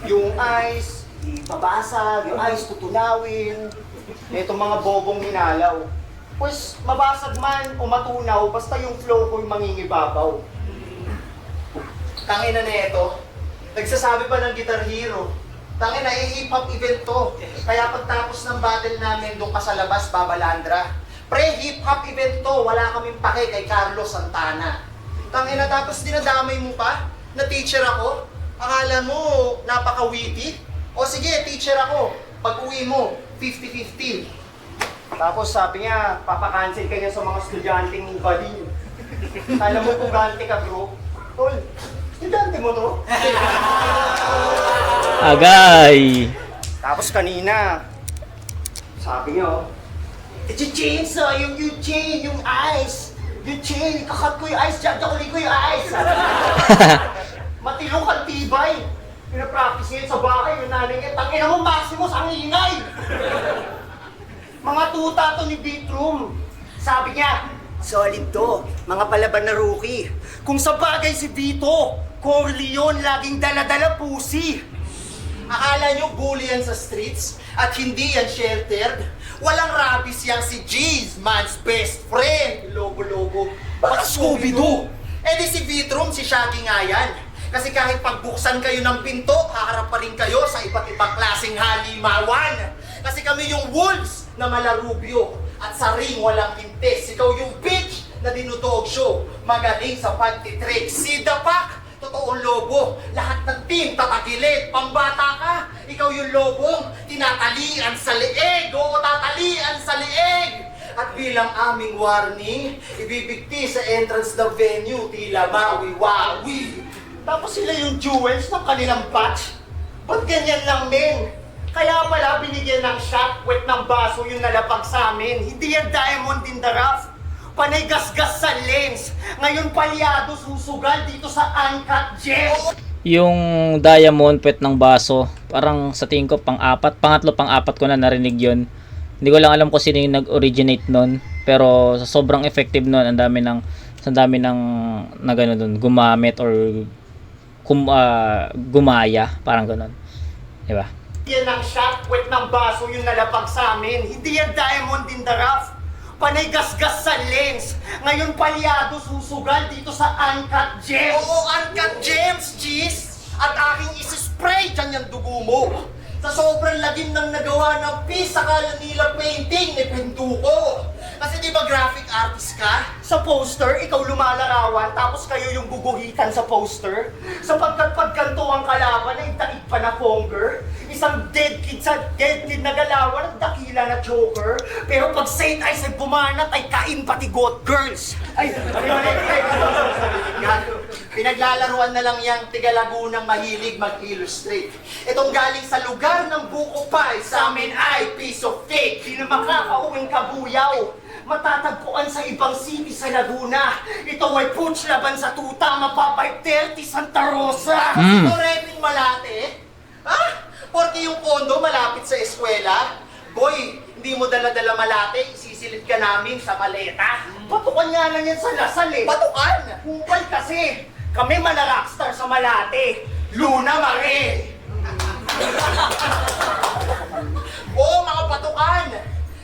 Yung ice, ibabasag, yung ice tutunawin. Itong mga bobong hinalaw. Pues mabasag man o matunaw, basta yung flow ko yung mangingibabaw. Tangina nito. Nagsasabi pa ng Guitar Hero. Tangina, hip-hop event to. Kaya pagtapos ng battle namin doon ka sa labas, babalandra. Pre-hip-hop event to, wala kaming pake kay Carlos Santana. Tangina, tapos dinadamay mo pa na teacher ako? Akala mo napaka-witty? O sige, teacher ako. Pag uwi mo, 50-50. Tapos sabi niya, papakancel ka niya sa mga estudyanteng bali. Kala mo pugante ka, bro? Tol, estudyante mo to?
Agay!
Tapos kanina, sabi niya, i-change yung chain, yung ice. Yung chain, kakat ko yung ice, jajakuli ko yung ice. Matilong kaltibay. Pinapractice niya sa bahay, yung nanay niya, tangina mo, Maximus, ang ingay. Mga tuta to ni Beatroom. Sabi niya, solid to, mga palaban na rookie. Kung sa bagay si Vito, Corleone laging dala-dala pusi. Akala niyo bully yan sa streets at hindi yan sheltered? Walang rabies yan si G's, man's best friend. Lobo-lobo. Baka Scooby-Doo. Eh di si Beatroom, si Shaggy nga yan. Kasi kahit pagbuksan kayo ng pinto, haharap pa rin kayo sa iba't ibang klaseng halimawan. Kasi kami yung wolves na malarubyo at sa ring walang pintes. Ikaw yung bitch na dinudog show, magaling sa pantitrick. Si Dapak, totoong lobo. Lahat ng team tatagilid, pambata ka. Ikaw yung lobong tinatalian sa leeg. Oo, tatalian sa leeg. At bilang aming warning, ibibigti sa entrance ng venue, tila mawi-wawi. Tapos sila yung jewels ng kanilang batch. Ba't ganyan lang, men? Kaya pala binigyan ng shot, wet ng baso yung nalapag sa amin. Hindi yan diamond in the rough. Panay gasgas sa lens. Ngayon palyado susugal dito sa uncut gems.
yung diamond puwet ng baso. Parang sa tingin ko pangatlo pang-apat ko na narinig yun. Hindi ko lang alam kung sino yung nag-originate nun, pero sobrang effective nun. Ang dami ng na gano'n dun, gumamit or gumaya, parang gano'n. Diba?
Yan ang shot, wet ng baso yung nalapag sa amin. Hindi yan diamond in the rough. Panay gasgas sa lens. Ngayon palyado susugal dito sa Uncut Gems.
Oo, Uncut Gems, Gis! At aking isi-spray dyan yung dugo mo. Sa sobrang lagim ng nagawa ng piece, akala nila painting ni Pintuko. Kasi di ba graphic artist ka?
Sa poster, ikaw lumalarawan, tapos kayo yung guguhitan sa poster. Sapagkat pagkanto ang kalaban ay daig pa na ponger. Isang dead kid na galawan at dakila na choker. Pero pag Saint Ice ay bumanat, ay kain pati goat girls. Ay,
Pinaglalaruan na lang yang tiga Lagunang mahilig mag-illustrate. Itong galing sa lugar ng buko pie, sa amin ay piece of cake.
Di na makakauwing kabuyaw. Matatagpuan sa ibang city sa Laguna. Ito ay punch laban sa tuta, mapapay 30 Santa Rosa.
Ito reping Malate? Ha? Porque yung kondo malapit sa eskwela? Boy, hindi mo dala-dala Malate, isisilid ka namin sa maleta.
Patukan nga lang yan sa Lasal eh.
Patukan!
Kumpal kasi. Kami rockstar sa Malate. Luna Mare.
Oo, mga patukan!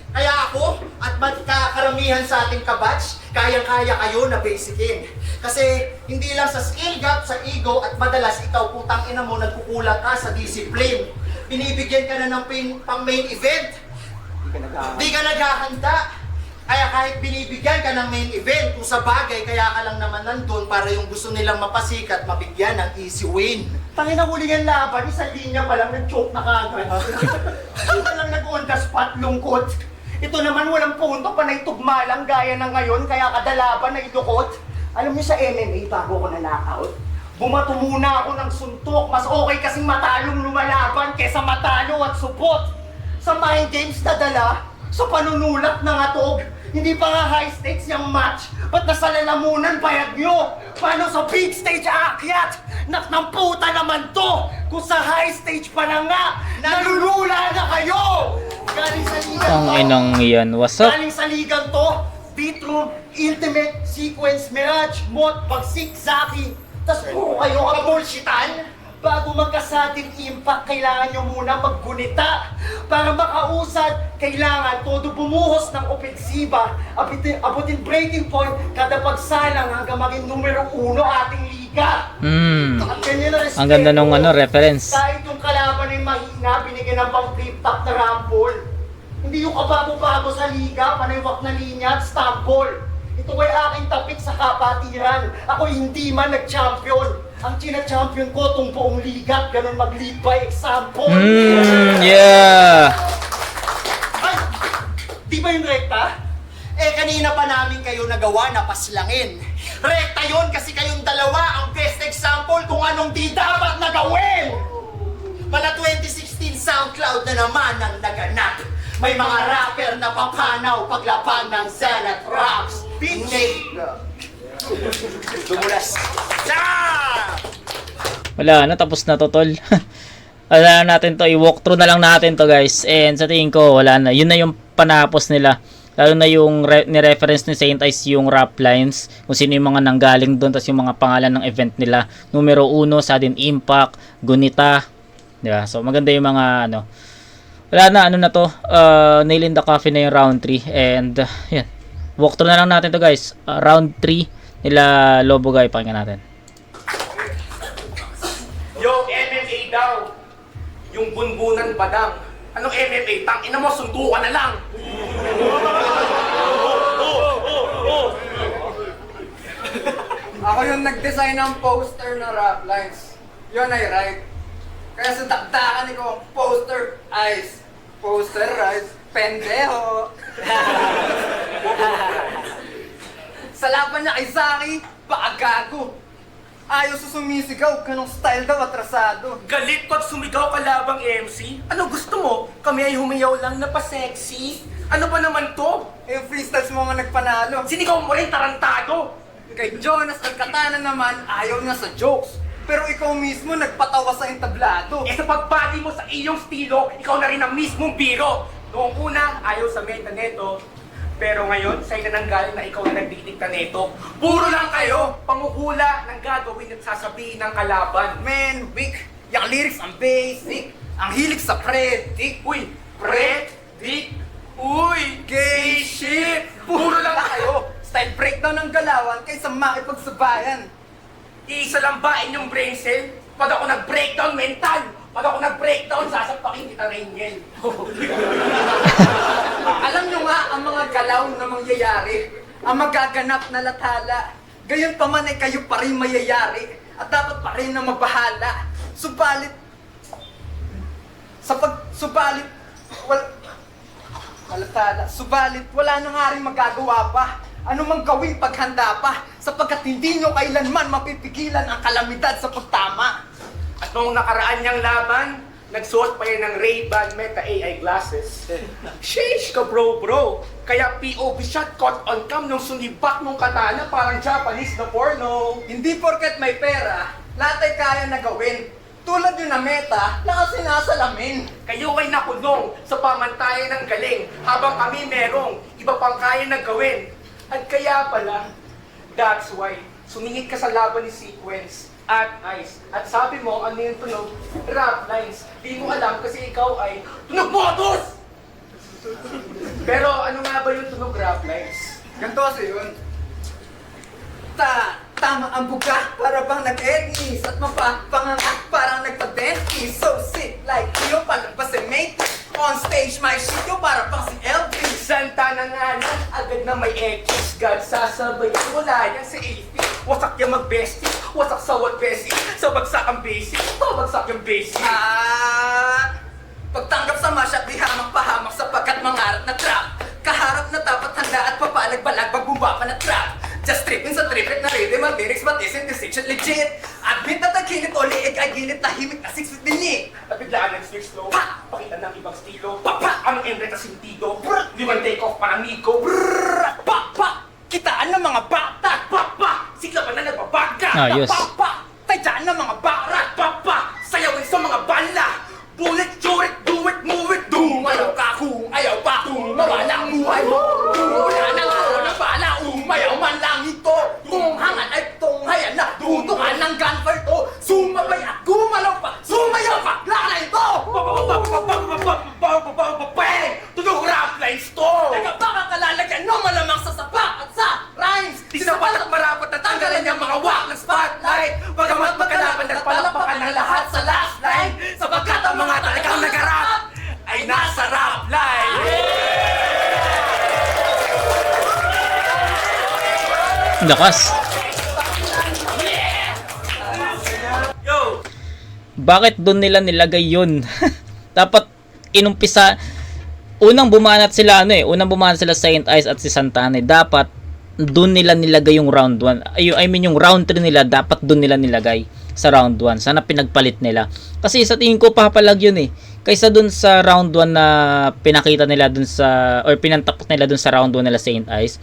Kaya ako at magkakaramihan sa ating kabatch, kayang-kaya kayo na basicin. Kasi hindi lang sa skill gap, sa ego, at madalas ikaw putang ina mo nagkukulang ka sa discipline. Binibigyan ka na ng pang main event. Di ka naghahanda. Kaya kahit binibigyan ka ng main event, kung sa bagay, kaya ka lang naman nandun para yung gusto nilang mapasikat, mabigyan ng easy win.
Tangin na huli ng laban, isang linya pa lang nag-choke na kagad. Ito lang nag-on the spot, lungkot. Ito naman walang punto, panay tugma lang gaya ng ngayon, kaya kadalaban na idukot. Alam niyo sa MMA, bago ko na-knockout, bumato muna ako ng suntok. Mas okay kasing matalong lumalaban kesa matalo at supot. Sa mind games na dala, sa panunulat ng atog, hindi pa nga high stakes yung match. Ba't nasa lalamunan payag nyo? Paano sa big stage aakyat? Ng puta naman to! Kung sa high stage pa na nga, nalulula na kayo! Galing sa ligang
Ang
to.
inang yan. What's up?
Galing sa ligang to, Beatroom, Ultimate, Sequence, Mirage, Mod, Pagsik, Zaki. Tas puro kayo ang bullshitan. Bago magkasating impact, kailangan nyo muna maggunita. Para makausad, kailangan todo bumuhos ng opensiba. Abutin breaking point kada pagsalang hanggang maging numero 1 ating liga. At ganyan na respeto.
Ang ganda nung reference.
Kahit yung kalaban ay mahina, binigyan ng pang flip top na rumble. Hindi yung kabago-bago sa liga, panayawak na linya at stumble. Ito ay aking tapik sa kapatiran. Ako hindi man nag-champion. Ang china-champion ko itong buong liga, ganun mag-lead by example.
Yeah!
Ay! Di ba yung rekta?
Eh, kanina pa namin kayo nagawa na paslangin. Rekta yun kasi kayong dalawa ang best example kung anong di dapat na gawin! Mala 2016 SoundCloud na naman ang naganap. May mga rapper na papanaw paglapag ng Zenith Rocks. Big name! Dumulas.
Wala na, tapos na to, tol. Wala na natin to, i-walkthrough na lang natin to, guys. And sa tingin ko, wala na. Yun na yung panapos nila. Lalo na yung ni-reference ni Saint Ice yung rap lines. Kung sino yung mga nanggaling doon, tapos yung mga pangalan ng event nila. Numero 1, Sudden Impact, Gunita. Diba? So, maganda yung mga, wala na, na to. Nail in the coffin na yung round 3. And, yan. Walkthrough na lang natin to, guys. Round 3 nila Lobo Guy, pakinggan natin.
Yo, MMA daw. Yung bunbunan badang. Anong MMA? Tangina mo, suntukan na lang. Ako yung nag-design ng poster na rap lines. Yun ay right. Kaya sa taktakan ko, poster eyes. Poster eyes. Pendeho. Sa laban niya kay Zaki, baka gago. Ayaw sa sumisigaw, ganong style daw atrasado. Galit ko at sumigaw ka labang MC? Ano gusto mo? Kami ay humiyaw lang na pa-sexy? Ano ba naman to? Eh, freestyles mo nga nagpanalo. Sinigaw mo rin tarantado. Kay Jonas at Katana naman, ayaw niya sa jokes. Pero ikaw mismo nagpatawa sa entablado.
Eh sa pagbati mo sa iyong estilo, ikaw na rin ang mismong biro. Noong una, ayaw sa meta neto. Pero ngayon, sa'yo na nanggaling na ikaw na nagdidikta neto. Puro lang kayo, pangukula ng gagawin at sasabihin ng kalaban.
Man, Vic, yung lyrics ang basic. Ang hilig sa predik.
Uy, Dik, uy, gay shit! Puro lang kayo!
Style breakdown ng galawan kaysa makipagsabayan.
Iisa lang ba inyong brain cell? Pag ako nag-breakdown mental, pag ako nag-breakdown, sasampakin kita rin yan.
Alam nyo nga ang mga galaw na mangyayari, ang magaganap na lathala. Gayon pa man ay kayo pa rin mayayari at dapat pa rin na mabahala. Subalit, subalit, wala na nga rin magagawa pa. Ano mang gawing paghanda pa, sapagkat hindi nyo kailanman mapipigilan ang kalamidad sa pagtama.
At noong nakaraan niyang laban, nagsuot pa yan ng Ray-Ban Meta AI glasses. Sheesh ka bro. Kaya POV shot caught on cam nung sunibak nung katana parang Japanese na porno.
Hindi porket may pera, lahat ay kaya na gawin. Tulad yun na Meta, nakasinasalamin.
Kayo ay nakulong sa pamantayan ng galing habang kami merong iba pang kaya na gawin. At kaya pala, that's why, sumingit ka sa laban ni Sequence at Ice. At sabi mo, ano yung tunog? Rap lines. Di mo alam kasi ikaw ay tunog motos! Pero ano nga ba yung tunog rap lines?
Ganito kasi yun. Tama ang buga, para bang nag-edis at mapapangangat parang nagpa-dentist. So sick like you, palabas si mate. On stage, my shit, yo, para pang si Elvis.
Santa na nga lang, agad na may X. God sasabay, wala yan si AP. Wasak yung mag-bestie, wasak sa what bestie. Sa bagsak ang basic, pabagsak yung basic.
Pagtanggap sa masya, di hamak-pahamak sapagkat mangarap na trap. Kaharap na tapat handa at papalag-balag pagbumba pa na trap. Just tripping sa triplet na rhythm ang lyrics but isn't this shit legit? Admit na tagkilit o liig ay gilit tahimik na 6 feet dinig.
At biglaan nag-switch flow,
Pa!
pakita ng ibang stilo. Pa! Anong embre na sintido? Di man take off pa amigo.
Pa! Kitaan ng mga bata.
Pa! Sigla pa na nagbabaga.
Ayos.
Pa! Tadyaan ng mga barat.
Pa! Sayawin sa mga bala. Bullet, jurit, do it, move it, do.
Umayaw ka kung ayaw pa kung mawala ang buhay mo. Kung wala nang ako na bala, umayaw man lang ito. Kung hangat ay tunghayan na tutungan ng gunfire to. Sumabay at gumalaw pa, sumayaw pa, laka na ito.
Bang! Tunog rap lines to!
Teka baka kalalagyan no malamang sa sapak at sa rhymes.
Di sapat at marapat na tanggalan niyang mga wak ng spotlight. Bagamat magkalaban at palapakan ng lahat sa last line. Sapagkat ang mga talagang nagarap ay nasa rap line.
Lakas.
Yo!
Bakit doon nila nilagay yun? Dapat inumpisa, unang bumanat sila Saint Ice at si Santana. Dapat doon nila nilagay yung round 1. I mean yung round 3 nila, dapat doon nila nilagay sa round 1. Sana pinagpalit nila. Kasi sa tingin ko papalag yun eh. Kaysa doon sa round 1 na pinakita nila doon sa, or pinantapat nila doon sa round 1 nila Saint Ice.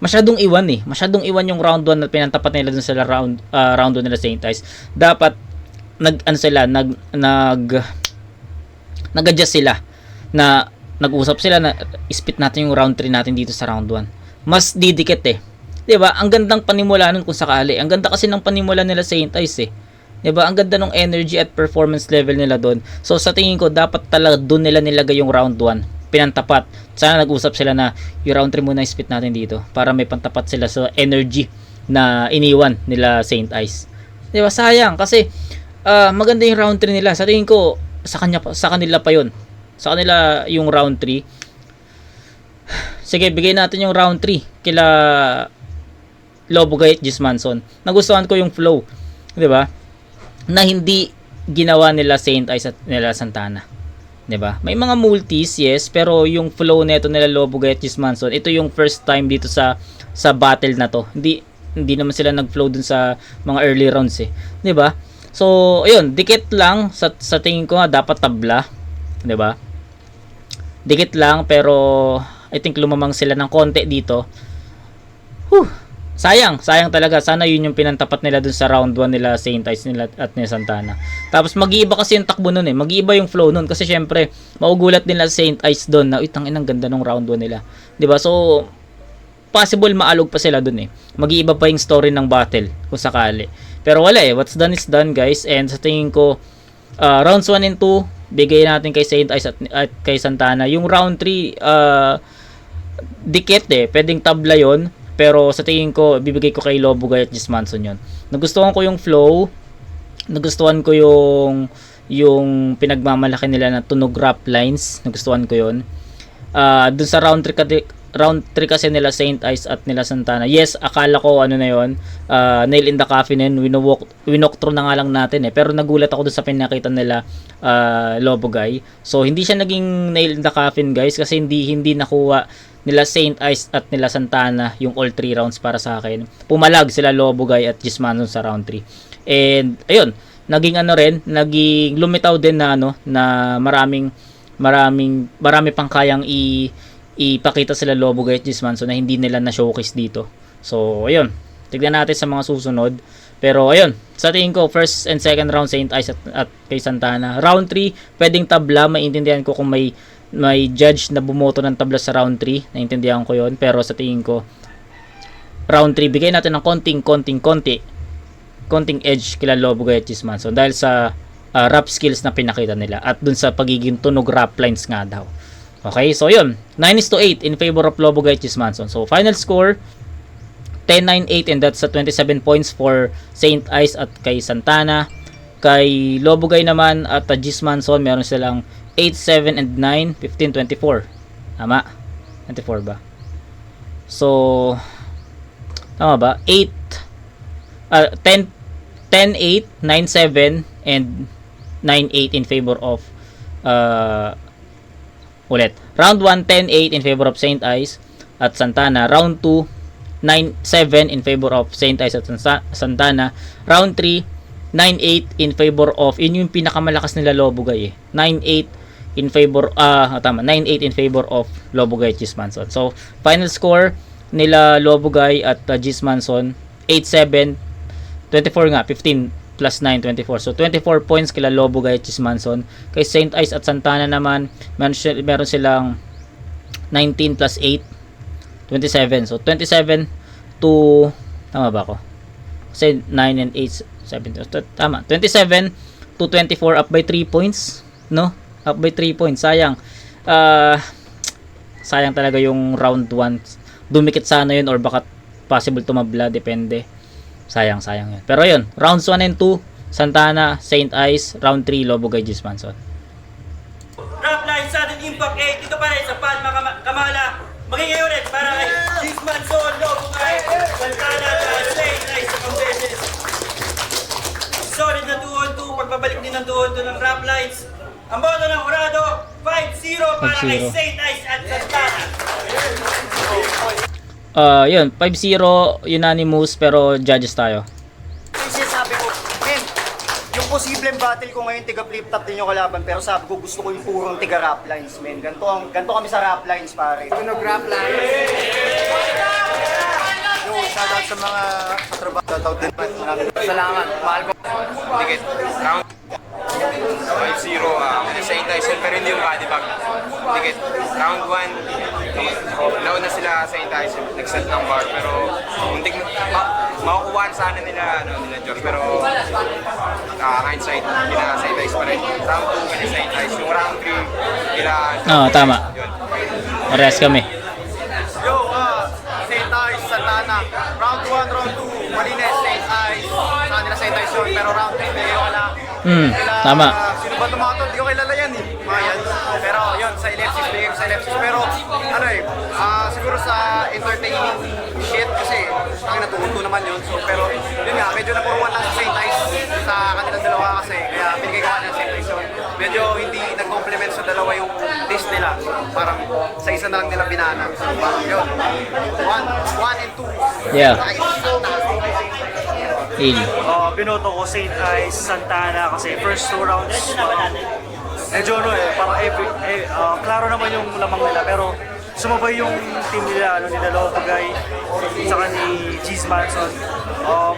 Masyadong iwan eh. Masyadong iwan yung round 1 na pinantapat nila doon sa round 1 nila Saint Ice. Dapat nag-adjust sila na nag-usap sila na ispit natin yung round 3 natin dito sa round 1. Mas didikit eh. 'Di ba? Ang gandang panimula nun kung sakali. Ang ganda kasi ng panimula nila Saint Ice eh. 'Di ba? Ang ganda ng energy at performance level nila doon. So sa tingin ko dapat talaga doon nila nilagay yung round 1. Pinantapat. Sana nag-usap sila na yung round 3 muna ispit natin dito para may pantapat sila sa energy na iniwan nila Saint Ice. 'Di ba? Sayang kasi maganda yung round 3 nila. Sa tingin ko sa kanila pa 'yon. Sa kanila yung round 3. Sige, bigay natin yung round 3 kila Lobogay at Gismanson. Nagustuhan ko yung flow, 'di ba? Na hindi ginawa nila Saint Ice at nila Santana. 'Di ba? May mga multis, yes, pero yung flow nito nila Lobogay at Gismanson, ito yung first time dito sa battle na to. Hindi naman sila nag-flow dun sa mga early rounds eh. 'Di ba? So, ayun, dikit lang sa tingin ko nga dapat tabla, 'di ba? Dikit lang pero I think lumamang sila ng konti dito. sayang talaga. Sana yun yung pinantapat nila dun sa round 1 nila Saint Ice nila at ni Santana. Tapos mag-iiba kasi yung takbo nun mag-iiba yung flow nun kasi syempre maugulat nila Saint Ice doon na tangin ang ganda nung round 1 nila. 'Di ba? So possible maalog pa sila dun Mag-iiba pa yung story ng battle kung sakali. Pero wala what's done is done, guys. And sa tingin ko rounds 1 and 2 bigay natin kay Saint Ice at kay Santana. Yung round 3 dikit pwedeng tabla yon. Pero sa tingin ko, bibigay ko kay Lobugay at Gismanson yun. Nagustuhan ko yung flow. Nagustuhan ko yung pinagmamalaki nila na tunog rap lines. Nagustuhan ko yun. Dun sa round 3 kasi nila Saint Ice at nila Santana. Yes, akala ko ano na yun. Nail in the coffin yun. Winok through na nga lang natin Pero nagulat ako dun sa pinakita nila Lobugay. So, hindi siya naging nail in the coffin, guys. Kasi hindi nakuha nila Saint Ice at nila Santana yung all 3 rounds para sa akin. Pumalag sila Lobugay at Gismanson sa round 3. And ayun, naging lumitaw din na na marami pang kayang ipakita sila Lobugay at Gismanson na hindi nila na showcase dito. So ayun, tignan natin sa mga susunod. Pero ayun, sa tingin ko first and second round Saint Ice at kay Santana. Round 3 pwedeng tabla, maintindihan ko kung may judge na bumoto ng tabla sa round 3, naintindihan ko yon. Pero sa tingin ko round 3 bigay natin ng konting edge kila Lobugay at Gismanson dahil sa rap skills na pinakita nila at dun sa pagiging tunog rap lines nga daw. Okay, so yun, 9-8 in favor of Lobugay at Gismanson. So final score 10-9-8 and that's 27 points for Saint Ice at kay Santana. Kay Lobugay naman at Gismanson meron silang 8-7 and 9, 15-24. Tama? 24 ba? So, tama ba? 10-8, 9-7, and 9-8 in favor of ulit. Round 1, 10-8 in favor of Saint Ice at Santana. Round 2, 9-7 in favor of Saint Ice at Santana. Round 3, 9-8 in favor of, yun yung pinakamalakas nila Lobugay 9-8 in favor 9-8 in favor of Lobugay at Gismanson. So final score nila Lobugay at Gismanson 8-7, 24 nga, 15 plus 9, 24. So 24 points kila Lobugay at Gismanson. Kay Saint Ice at Santana naman meron silang 19 plus 8, 27. So 27 to, tama ba ako? Kasi 9 and 8 7, tama, 27 to 24, up by 3 points, up by 3 points. Sayang talaga yung round 1. Dumikit sana yun or baka possible tumabla, depende. Sayang yun. Pero yun, rounds 1 and 2 Santana, Saint Ice. Round 3 Lobugay, Gismanson.
Rap line sudden impact 8 dito pa rin sa Palma Kamala. Magiging ulit para kay Gismanson, Lobugay, Santana, Saint Ice sa beses. Solid na 2-2, pagbabalik din ng 2-2 ng rap lines. Ang boto ng Jurado, 5-0 para kay Saint Ice at Santana.
Yun, 5-0 unanimous pero judges tayo.
Yung sinasabi ko, men, yung posibleng battle ko ngayon, tiga flip top din yung kalaban, pero sabi ko gusto ko yung purong tiga rap lines, men. Ganto kami sa rap lines, pare.
Tunog rap lines.
Yo, shoutout sa mga katrabaho. Shoutout din man.
Salamat. Mahal ko.
Dikit. Round 5-0 Saint Ice pero hindi yung body bag. Dikit. Round 1 nauna sila Saint Ice nag-set ng bar pero muntik makukuhaan sana nila George pero hindsight kina Saint Ice pa rin. Round 2 kina Saint Ice. Yung round 3 kila
Tama. Parehas kami.
Yo, Saint Ice, Santana. Round 1, round 2, Malines, Saint Ice. Sa kanila Saint Ice yun, pero round 3, hindi ko wala.
Tama.
Sino ba tumatod? Hindi ko kilala yan mga yan. Pero yun, sa ellipsis, bigay ko sa ellipsis. Pero siguro sa entertaining shit kasi natuto naman yun. So, pero yun nga, medyo napuruan lang sa Saint Ice sa kanilang dalawa kasi. Kaya binigay ko kanila Saint Ice yun. Medyo hindi nag-complement sa dalawa yung taste nila. Parang sa isa na lang nila binana. So, parang yun. 1 and 2.
Yeah. Il.
Binoto ko Saint Ice, Santana kasi first 2 rounds medyo parang klaro naman yung lamang nila pero sumabay yung team nila, nila Lopagay, saka ni Cheese Manson.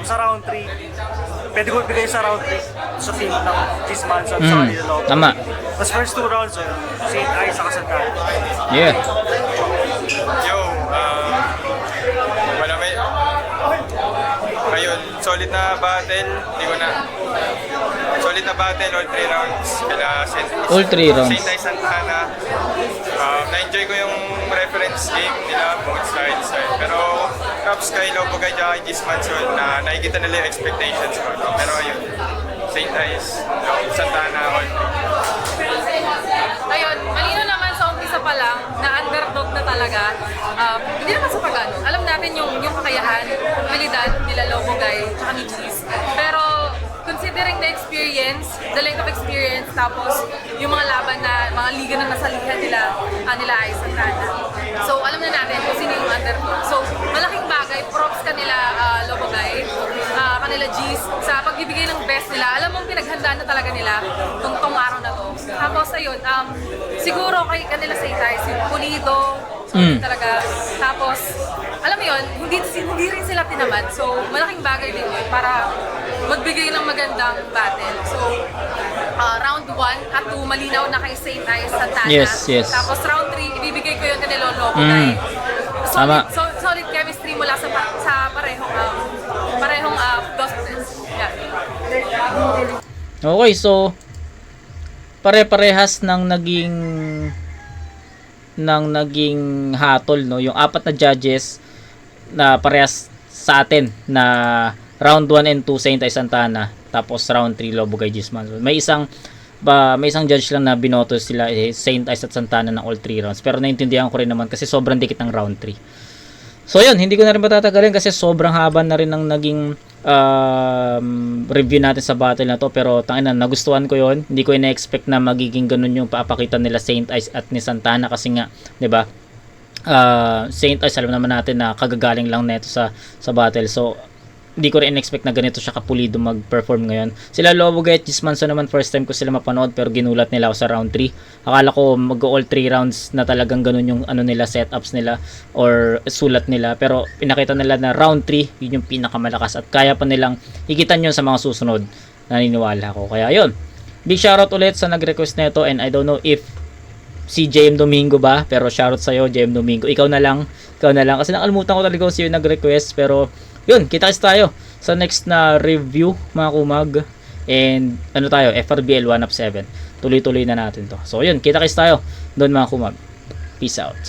Sa round 3, pwede ko ibigay sa round 3 sa team ng Cheese Manson, saka nila Lopagay.
Tama.
Tapos first 2 rounds, St. Ives saka Santana.
Yeah.
Yo, wala may... Ngayon, solid na battle. Hindi ko na... Solid na battle, all 3 rounds. Kila
All 3 rounds.
St. Ives Santana. Na-enjoy ko yung reference game nila, both sides. Pero, props kay Lopagay at kay Gis Manson na nakikita nila yung expectations ko. No? Pero ayun, St. Ives, Santana, all 3.
Ayun, malino naman sa umpisa pa lang na underdog na talaga. Hindi naman sa pagano. Alam natin yung kakayahan, abilidad nila Lopagay tsaka ni Cheese. Pero considering the experience, the length of experience, tapos yung mga laban na, mga liga na nasalihan nila ay Santana. So alam na natin kung sino yung underdog. So malaking bagay, props kanila Lopagay, kanila Cheese, sa pagbibigay ng best nila. Alam mong pinaghandaan na talaga nila tong araw na to. Tapos ayun, siguro kay kanila sa Itais, yung pulido, talaga. Tapos, alam mo yun, hindi rin sila tinamad. So, malaking bagay din yun para magbigay ng magandang battle. So, round 1 at 2, malinaw na kay St. Ives Santana.
Yes.
Tapos round 3, ibibigay ko yun kanila Lopagay. Solid chemistry mula sa parehong doses. Yeah.
Okay, so pare-parehas ng naging hatol, no, yung 4 na judges na parehas sa atin na round 1 and 2 St. Ives Santana, tapos round 3 Lopagay Gis Manson. May isang judge lang na binoto sila St. Ives at Santana ng all 3 rounds, pero naintindihan ko rin naman kasi sobrang dikit ng round 3. So yun, hindi ko na rin patatagalin kasi sobrang haba na rin ng naging review natin sa battle na to, pero tangina, nagustuhan ko yon. Hindi ko ina-expect na magiging ganun yung papakita nila St. Ives at ni Santana kasi nga, 'di ba? St. Ives, alam naman natin na kagagaling lang neto sa battle. So hindi ko rin in-expect na ganito siya kapulido mag-perform ngayon. Sila Lopagay at Gis Manson naman, first time ko sila mapanood, pero ginulat nila ako sa round 3. Akala ko mag-all 3 rounds na talagang ganun yung nila, setups nila or sulat nila, pero pinakita nila na round 3 yun yung pinakamalakas at kaya pa nilang higitan yun sa mga susunod. Naniniwala ko. Kaya yun, big shoutout ulit sa nag-request nito, and I don't know if si JM Domingo ba, pero shoutout sa'yo JM Domingo. Ikaw na lang kasi nakalimutan ko talaga kung sino nag-request, pero yun, kita-kits tayo sa next na review, mga kumag. And tayo, FRBL 1 of 7. Tuloy-tuloy na natin to. So yun, kita-kits tayo doon, mga kumag. Peace out.